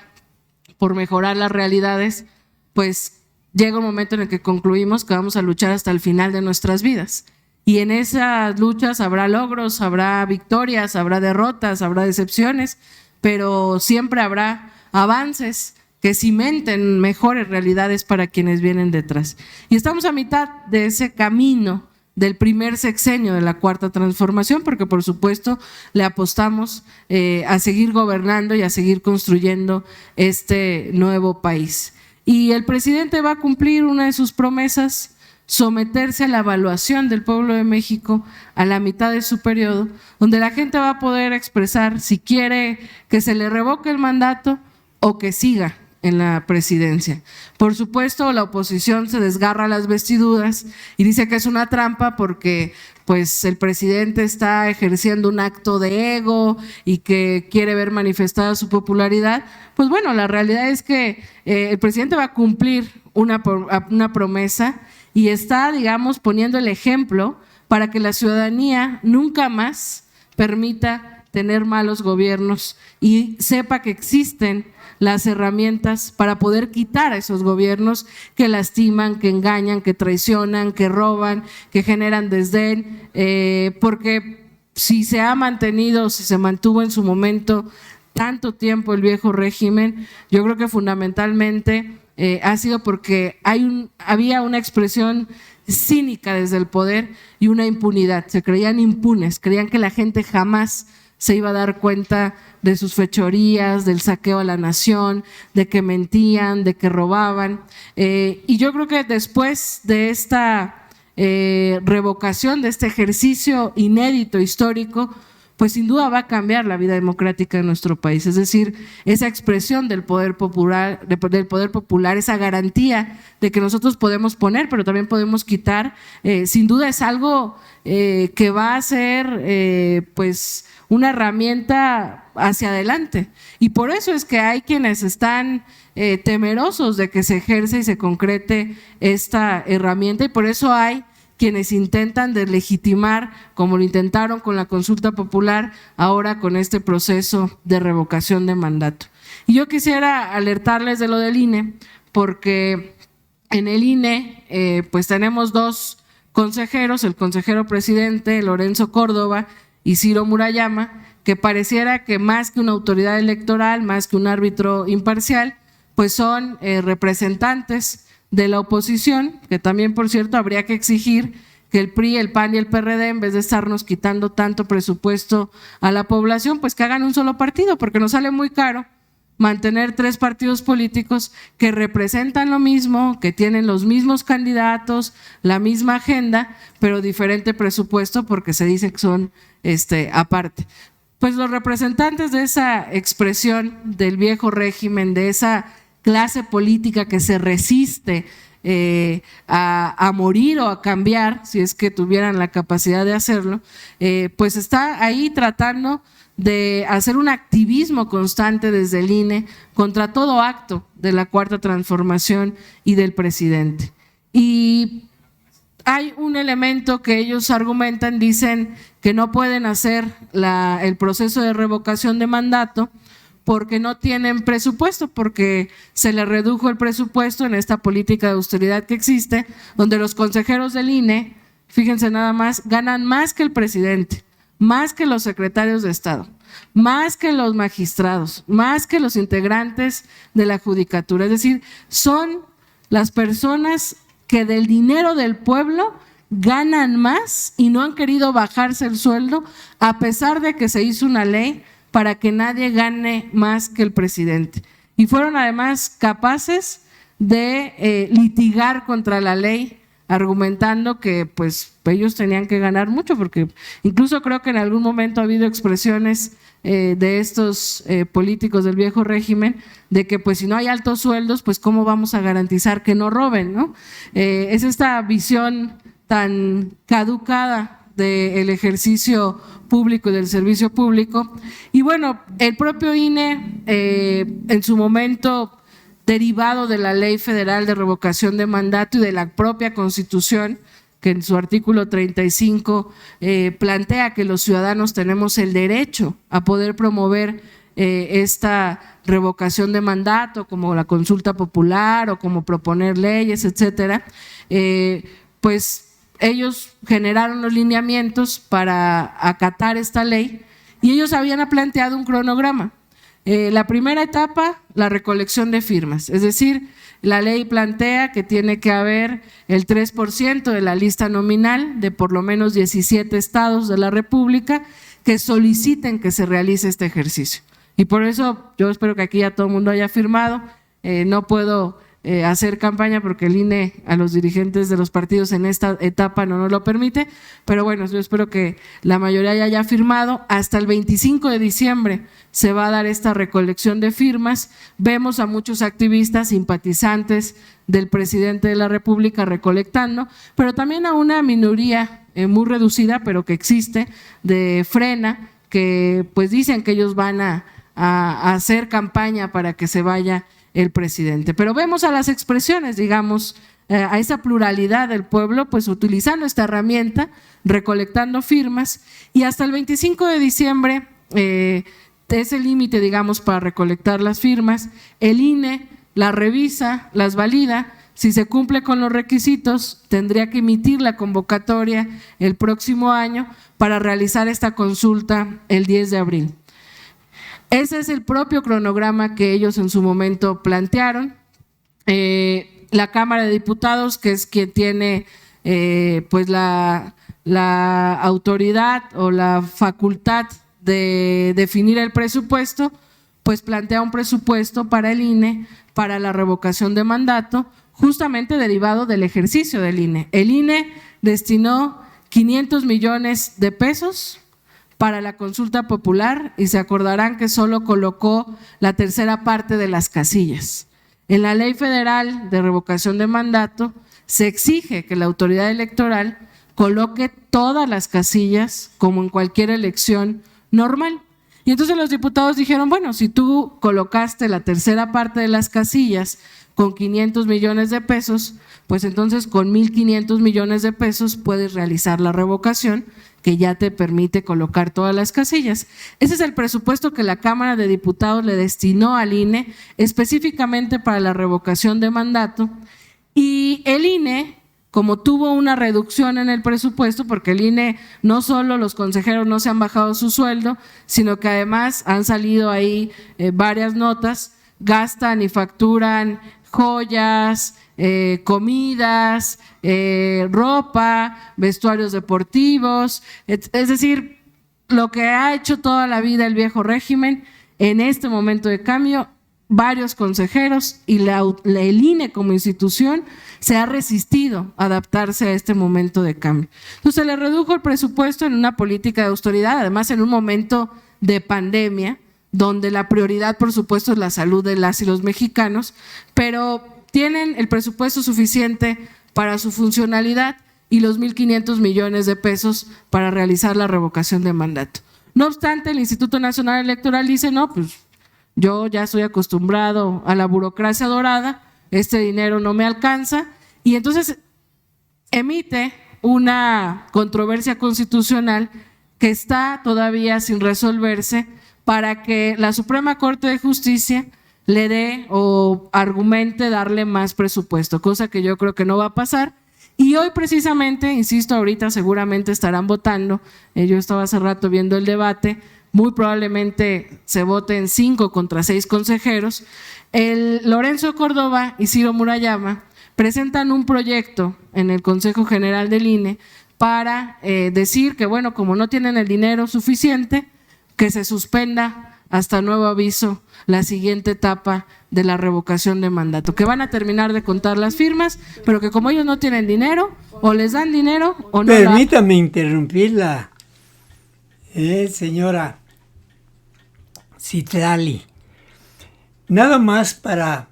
por mejorar las realidades, pues llega un momento en el que concluimos que vamos a luchar hasta el final de nuestras vidas. Y en esas luchas habrá logros, habrá victorias, habrá derrotas, habrá decepciones, pero siempre habrá avances que cimenten mejores realidades para quienes vienen detrás. Y estamos a mitad de ese camino del primer sexenio de la Cuarta Transformación, porque por supuesto le apostamos a seguir gobernando y a seguir construyendo este nuevo país. Y el presidente va a cumplir una de sus promesas, someterse a la evaluación del pueblo de México a la mitad de su periodo, donde la gente va a poder expresar si quiere que se le revoque el mandato o que siga en la presidencia. Por supuesto, la oposición se desgarra las vestiduras y dice que es una trampa porque pues el presidente está ejerciendo un acto de ego y que quiere ver manifestada su popularidad. Pues bueno, la realidad es que el presidente va a cumplir una promesa y está, digamos, poniendo el ejemplo para que la ciudadanía nunca más permita tener malos gobiernos y sepa que existen las herramientas para poder quitar a esos gobiernos que lastiman, que engañan, que traicionan, que roban, que generan desdén, porque si se ha mantenido, si se mantuvo en su momento tanto tiempo el viejo régimen, yo creo que fundamentalmente ha sido porque había una expresión cínica desde el poder y una impunidad. Se creían impunes, creían que la gente jamás se iba a dar cuenta de sus fechorías, del saqueo a la nación, de que mentían, de que robaban. Y yo creo que después de esta revocación, de este ejercicio inédito, histórico, pues sin duda va a cambiar la vida democrática de nuestro país. Es decir, esa expresión del poder popular, esa garantía de que nosotros podemos poner, pero también podemos quitar, sin duda es algo que va a ser pues una herramienta hacia adelante. Y por eso es que hay quienes están temerosos de que se ejerce y se concrete esta herramienta, y por eso hay quienes intentan deslegitimar, como lo intentaron con la consulta popular, ahora con este proceso de revocación de mandato. Y yo quisiera alertarles de lo del INE, porque en el INE pues tenemos dos consejeros, el consejero presidente Lorenzo Córdoba y Ciro Murayama, que pareciera que más que una autoridad electoral, más que un árbitro imparcial, pues son representantes de la oposición, que también, por cierto, habría que exigir que el PRI, el PAN y el PRD, en vez de estarnos quitando tanto presupuesto a la población, pues que hagan un solo partido, porque nos sale muy caro mantener 3 partidos políticos que representan lo mismo, que tienen los mismos candidatos, la misma agenda, pero diferente presupuesto porque se dice que son aparte. Pues los representantes de esa expresión del viejo régimen, de esa clase política que se resiste a morir o a cambiar, si es que tuvieran la capacidad de hacerlo, pues está ahí tratando de hacer un activismo constante desde el INE contra todo acto de la Cuarta Transformación y del presidente. Y hay un elemento que ellos argumentan, dicen que no pueden hacer el proceso de revocación de mandato porque no tienen presupuesto, porque se les redujo el presupuesto en esta política de austeridad que existe, donde los consejeros del INE, fíjense nada más, ganan más que el presidente, más que los secretarios de Estado, más que los magistrados, más que los integrantes de la judicatura. Es decir, son las personas que del dinero del pueblo ganan más y no han querido bajarse el sueldo, a pesar de que se hizo una ley para que nadie gane más que el presidente. Y fueron además capaces de litigar contra la ley, argumentando que pues ellos tenían que ganar mucho, porque incluso creo que en algún momento ha habido expresiones de estos políticos del viejo régimen de que pues si no hay altos sueldos, pues cómo vamos a garantizar que no roben, ¿no? Es esta visión tan caducada del ejercicio público y del servicio público. Y bueno, el propio INE en su momento, derivado de la Ley Federal de Revocación de Mandato y de la propia Constitución, que en su artículo 35 plantea que los ciudadanos tenemos el derecho a poder promover esta revocación de mandato, como la consulta popular o como proponer leyes, etcétera, pues ellos generaron los lineamientos para acatar esta ley y ellos habían planteado un cronograma. La primera etapa, la recolección de firmas, es decir, la ley plantea que tiene que haber el 3% de la lista nominal de por lo menos 17 estados de la República que soliciten que se realice este ejercicio. Y por eso yo espero que aquí ya todo el mundo haya firmado. No puedo hacer campaña porque el INE a los dirigentes de los partidos en esta etapa no nos lo permite, pero bueno, yo espero que la mayoría ya haya firmado. Hasta el 25 de diciembre se va a dar esta recolección de firmas. Vemos a muchos activistas, simpatizantes del presidente de la República recolectando, pero también a una minoría muy reducida, pero que existe, de Frena, que pues dicen que ellos van a hacer campaña para que se vaya el presidente. Pero vemos a las expresiones, digamos, a esa pluralidad del pueblo, pues utilizando esta herramienta, recolectando firmas, y hasta el 25 de diciembre ese límite, digamos, para recolectar las firmas, el INE las revisa, las valida. Si se cumple con los requisitos, tendría que emitir la convocatoria el próximo año para realizar esta consulta el 10 de abril. Ese es el propio cronograma que ellos en su momento plantearon. La Cámara de Diputados, que es quien tiene pues la autoridad o la facultad de definir el presupuesto, pues plantea un presupuesto para el INE para la revocación de mandato, justamente derivado del ejercicio del INE. El INE destinó 500 millones de pesos para la consulta popular y se acordarán que solo colocó la tercera parte de las casillas. En la Ley Federal de Revocación de Mandato se exige que la autoridad electoral coloque todas las casillas como en cualquier elección normal. Y entonces los diputados dijeron, bueno, si tú colocaste la tercera parte de las casillas con 500 millones de pesos, pues entonces con 1.500 millones de pesos puedes realizar la revocación que ya te permite colocar todas las casillas. Ese es el presupuesto que la Cámara de Diputados le destinó al INE específicamente para la revocación de mandato. Y el INE, como tuvo una reducción en el presupuesto, porque el INE no solo los consejeros no se han bajado su sueldo, sino que además han salido ahí varias notas, gastan y facturan joyas, comidas, ropa, vestuarios deportivos, es decir, lo que ha hecho toda la vida el viejo régimen. En este momento de cambio, varios consejeros y el INE como institución se ha resistido a adaptarse a este momento de cambio. Entonces se le redujo el presupuesto en una política de austeridad, además en un momento de pandemia, donde la prioridad, por supuesto, es la salud de las y los mexicanos, pero tienen el presupuesto suficiente para su funcionalidad y los 1.500 millones de pesos para realizar la revocación de mandato. No obstante, el Instituto Nacional Electoral dice, no, pues yo ya estoy acostumbrado a la burocracia dorada, este dinero no me alcanza, y entonces emite una controversia constitucional que está todavía sin resolverse para que la Suprema Corte de Justicia le dé o argumente darle más presupuesto, cosa que yo creo que no va a pasar. Y hoy precisamente, insisto, ahorita seguramente estarán votando, yo estaba hace rato viendo el debate, muy probablemente se voten 5 contra 6 consejeros. Lorenzo Córdoba y Ciro Murayama presentan un proyecto en el Consejo General del INE para decir que, bueno, como no tienen el dinero suficiente, que se suspenda hasta nuevo aviso la siguiente etapa de la revocación de mandato, que van a terminar de contar las firmas, pero que como ellos no tienen dinero, o les dan dinero o no. Permítame interrumpirla, señora Citlali, nada más para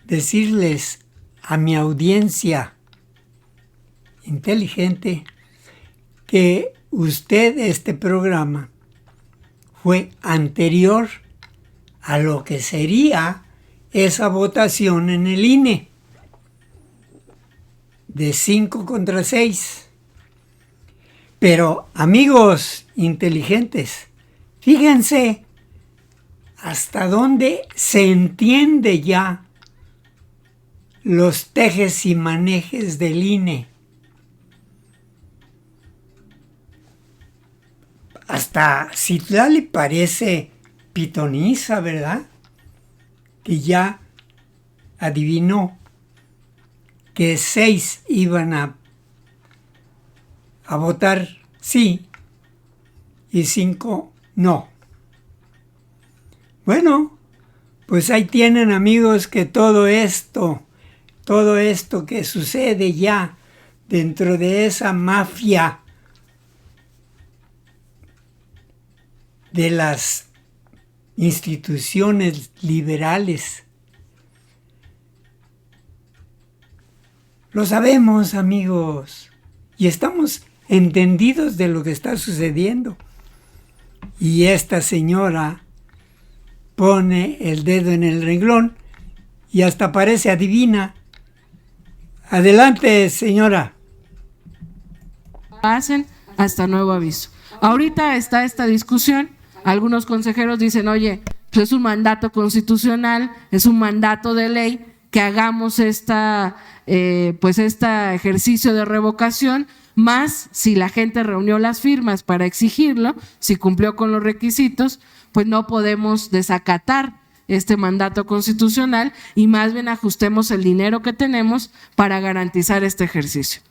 decirles a mi audiencia inteligente que este programa fue anterior a lo que sería esa votación en el INE de 5 contra 6. Pero, amigos inteligentes, fíjense hasta dónde se entiende ya los tejes y manejes del INE. Hasta Citlali parece pitoniza, ¿verdad? Que ya adivinó que 6 iban a votar sí y 5 no. Bueno, pues ahí tienen, amigos, que todo esto que sucede ya dentro de esa mafia de las instituciones liberales. Lo sabemos, amigos, y estamos entendidos de lo que está sucediendo. Y esta señora pone el dedo en el renglón y hasta parece adivina. Adelante, señora. Hacen hasta nuevo aviso. Ahorita está esta discusión, algunos consejeros dicen, oye, pues es un mandato constitucional, es un mandato de ley, que hagamos este ejercicio de revocación, más si la gente reunió las firmas para exigirlo, si cumplió con los requisitos, pues no podemos desacatar este mandato constitucional y más bien ajustemos el dinero que tenemos para garantizar este ejercicio.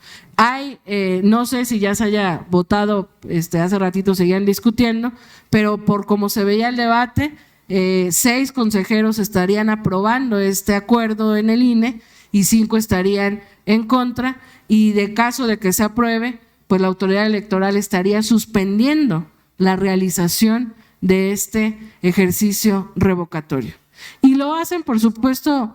No sé si ya se haya votado, hace ratito seguían discutiendo, pero por como se veía el debate, 6 consejeros estarían aprobando este acuerdo en el INE y 5 estarían en contra, y de caso de que se apruebe, pues la autoridad electoral estaría suspendiendo la realización de este ejercicio revocatorio. Y lo hacen, por supuesto,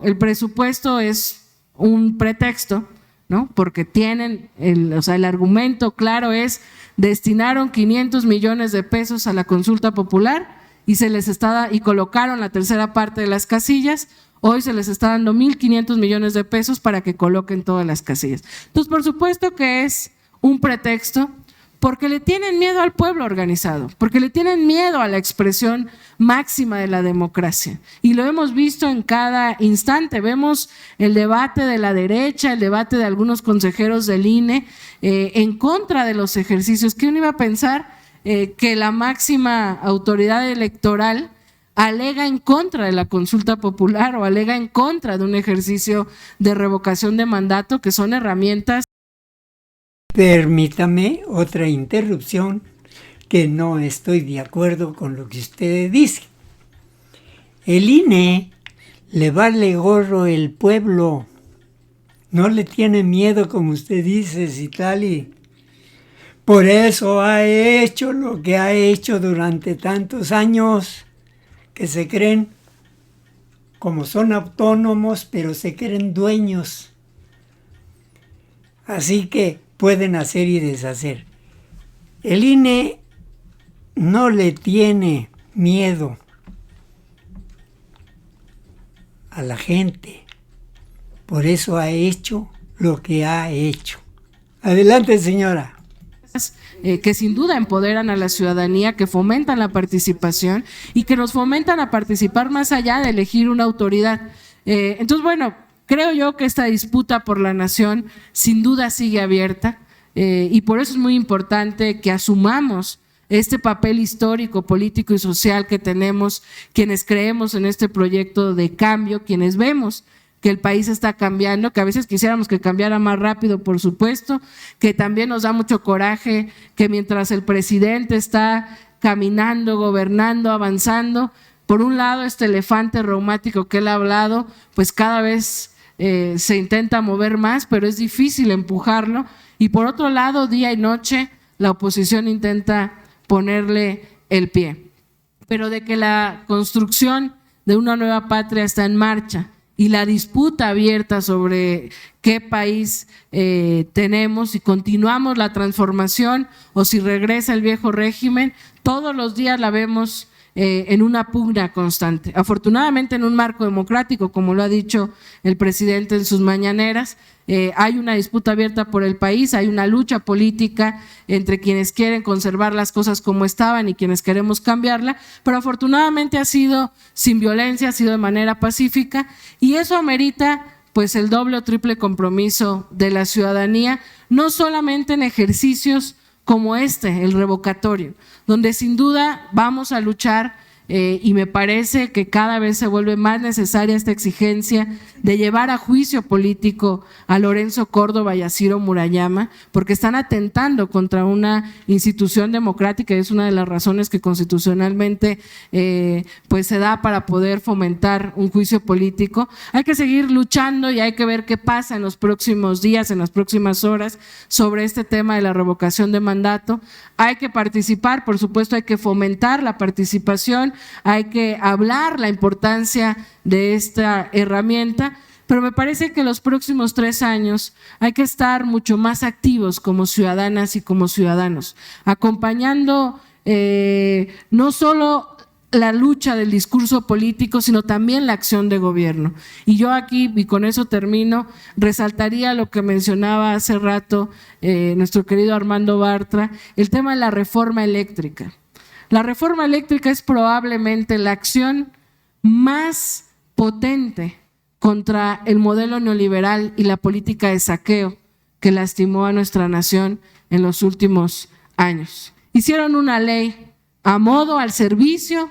el presupuesto es un pretexto, ¿no? Porque tienen, el argumento claro es, destinaron 500 millones de pesos a la consulta popular y colocaron la tercera parte de las casillas. Hoy se les está dando 1.500 millones de pesos para que coloquen todas las casillas. Entonces, por supuesto que es un pretexto, porque le tienen miedo al pueblo organizado, porque le tienen miedo a la expresión máxima de la democracia. Y lo hemos visto en cada instante. Vemos el debate de la derecha, el debate de algunos consejeros del INE en contra de los ejercicios. ¿Quién iba a pensar que la máxima autoridad electoral alega en contra de la consulta popular o alega en contra de un ejercicio de revocación de mandato, que son herramientas? Permítame otra interrupción, que no estoy de acuerdo con lo que usted dice. El INE le vale gorro el pueblo, no le tiene miedo, como usted dice, Citlali. Por eso ha hecho lo que ha hecho durante tantos años, que se creen, como son autónomos, pero se creen dueños. Así que pueden hacer y deshacer. El INE no le tiene miedo a la gente. Por eso ha hecho lo que ha hecho. Adelante, señora. Que sin duda empoderan a la ciudadanía, que fomentan la participación y que nos fomentan a participar más allá de elegir una autoridad. Entonces, bueno, creo yo que esta disputa por la nación sin duda sigue abierta y por eso es muy importante que asumamos este papel histórico, político y social que tenemos quienes creemos en este proyecto de cambio, quienes vemos que el país está cambiando, que a veces quisiéramos que cambiara más rápido, por supuesto, que también nos da mucho coraje que mientras el presidente está caminando, gobernando, avanzando, por un lado este elefante reumático que él ha hablado, pues cada vez se intenta mover más, pero es difícil empujarlo, y por otro lado, día y noche, la oposición intenta ponerle el pie. Pero de que la construcción de una nueva patria está en marcha, y la disputa abierta sobre qué país tenemos, si continuamos la transformación o si regresa el viejo régimen, todos los días la vemos en una pugna constante. Afortunadamente, en un marco democrático, como lo ha dicho el presidente en sus mañaneras, hay una disputa abierta por el país, hay una lucha política entre quienes quieren conservar las cosas como estaban y quienes queremos cambiarla, pero afortunadamente ha sido sin violencia, ha sido de manera pacífica, y eso amerita pues el doble o triple compromiso de la ciudadanía, no solamente en ejercicios como el revocatorio, donde sin duda vamos a luchar y me parece que cada vez se vuelve más necesaria esta exigencia de llevar a juicio político a Lorenzo Córdoba y a Ciro Murayama, porque están atentando contra una institución democrática y es una de las razones que constitucionalmente pues se da para poder fomentar un juicio político. Hay que seguir luchando y hay que ver qué pasa en los próximos días, en las próximas horas sobre este tema de la revocación de mandato. Hay que participar, por supuesto, hay que fomentar la participación, hay que hablar la importancia de esta herramienta, pero me parece que los próximos 3 años hay que estar mucho más activos como ciudadanas y como ciudadanos, acompañando no solo la lucha del discurso político, sino también la acción de gobierno. Y yo aquí, y con eso termino, resaltaría lo que mencionaba hace rato nuestro querido Armando Bartra, el tema de la reforma eléctrica. La reforma eléctrica es probablemente la acción más potente contra el modelo neoliberal y la política de saqueo que lastimó a nuestra nación en los últimos años. Hicieron una ley a modo, al servicio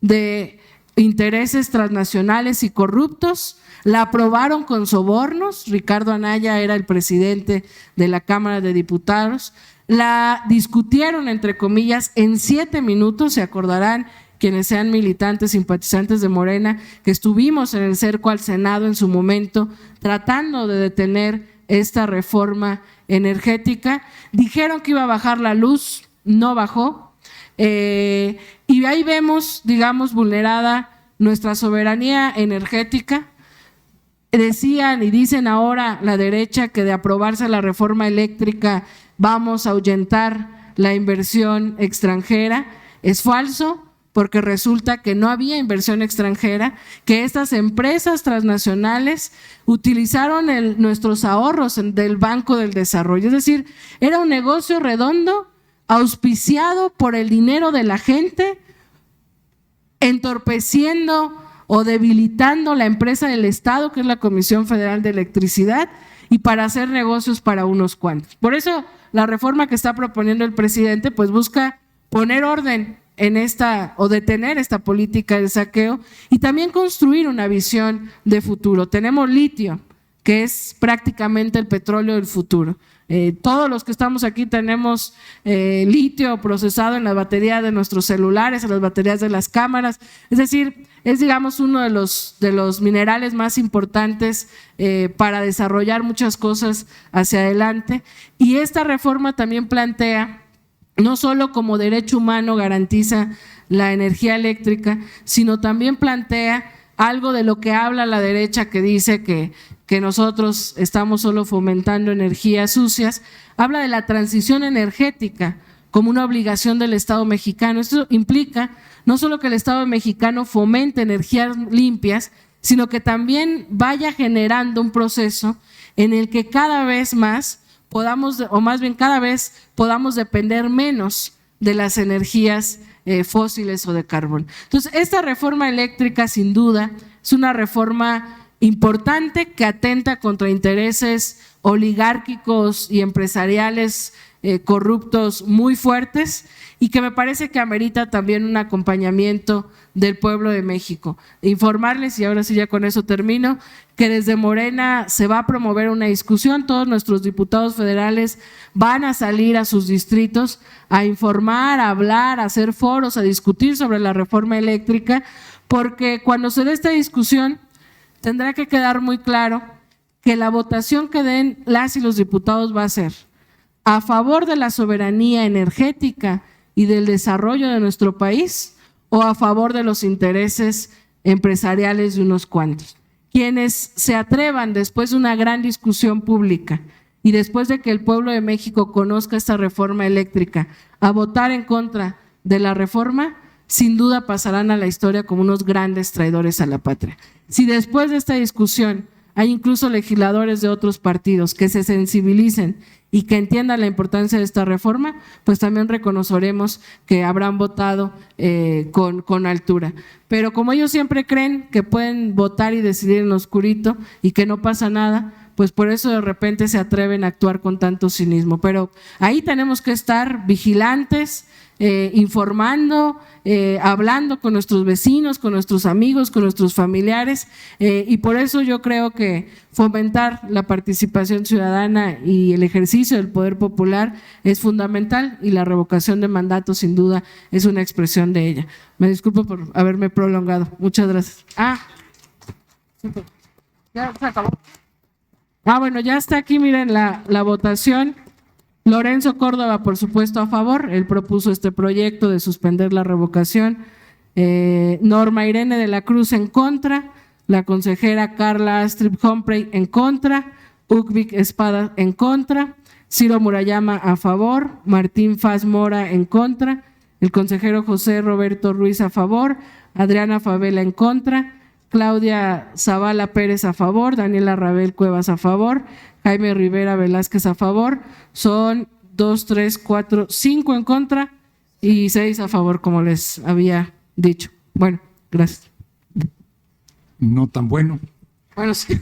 de intereses transnacionales y corruptos, la aprobaron con sobornos, Ricardo Anaya era el presidente de la Cámara de Diputados, la discutieron entre comillas en 7 minutos, se acordarán quienes sean militantes, simpatizantes de Morena, que estuvimos en el cerco al Senado en su momento tratando de detener esta reforma energética, dijeron que iba a bajar la luz, no bajó. Y ahí vemos, digamos, vulnerada nuestra soberanía energética. Decían y dicen ahora la derecha que de aprobarse la reforma eléctrica vamos a ahuyentar la inversión extranjera. Es falso, porque resulta que no había inversión extranjera, que estas empresas transnacionales utilizaron nuestros ahorros del Banco del Desarrollo. Es decir, era un negocio redondo auspiciado por el dinero de la gente, entorpeciendo o debilitando la empresa del Estado, que es la Comisión Federal de Electricidad, y para hacer negocios para unos cuantos. Por eso la reforma que está proponiendo el presidente pues busca poner orden en esta o detener esta política del saqueo y también construir una visión de futuro. Tenemos litio, que es prácticamente el petróleo del futuro. Todos los que estamos aquí tenemos litio procesado en la batería de nuestros celulares, en las baterías de las cámaras, es decir, es digamos uno de los minerales más importantes para desarrollar muchas cosas hacia adelante. Y esta reforma también plantea, no solo como derecho humano garantiza la energía eléctrica, sino también plantea algo de lo que habla la derecha, que dice que nosotros estamos solo fomentando energías sucias. Habla de la transición energética como una obligación del Estado mexicano. Esto implica no solo que el Estado mexicano fomente energías limpias, sino que también vaya generando un proceso en el que cada vez más podamos, o más bien cada vez podamos depender menos de las energías fósiles o de carbón. Entonces, esta reforma eléctrica sin duda es una reforma importante que atenta contra intereses oligárquicos y empresariales corruptos muy fuertes y que me parece que amerita también un acompañamiento del pueblo de México. Informarles, y ahora sí ya con eso termino, que desde Morena se va a promover una discusión, todos nuestros diputados federales van a salir a sus distritos a informar, a hablar, a hacer foros, a discutir sobre la reforma eléctrica, porque cuando se dé esta discusión tendrá que quedar muy claro que la votación que den las y los diputados va a ser a favor de la soberanía energética y del desarrollo de nuestro país o a favor de los intereses empresariales de unos cuantos. Quienes se atrevan después de una gran discusión pública y después de que el pueblo de México conozca esta reforma eléctrica a votar en contra de la reforma, sin duda pasarán a la historia como unos grandes traidores a la patria. Si después de esta discusión hay incluso legisladores de otros partidos que se sensibilicen y que entiendan la importancia de esta reforma, pues también reconoceremos que habrán votado con altura. Pero como ellos siempre creen que pueden votar y decidir en lo oscurito y que no pasa nada, pues por eso de repente se atreven a actuar con tanto cinismo. Pero ahí tenemos que estar vigilantes, informando, hablando con nuestros vecinos, con nuestros amigos, con nuestros familiares, y por eso yo creo que fomentar la participación ciudadana y el ejercicio del poder popular es fundamental, y la revocación de mandato sin duda es una expresión de ella. Me disculpo por haberme prolongado. Muchas gracias. Ya se acabó. Bueno, ya está aquí, miren la votación. Lorenzo Córdoba, por supuesto, a favor. Él propuso este proyecto de suspender la revocación. Norma Irene de la Cruz en contra. La consejera Carla Astrid Humphrey en contra. Ucvic Espada en contra. Ciro Murayama a favor. Martín Faz Mora en contra. el consejero José Roberto Ruiz a favor, Adriana Favela en contra, Claudia Zavala Pérez a favor, Daniela Rabel Cuevas a favor, Jaime Rivera Velázquez a favor. Son 2, 3, 4, 5 en contra y 6 a favor, como les había dicho. Bueno, gracias. No tan bueno. Bueno, sí.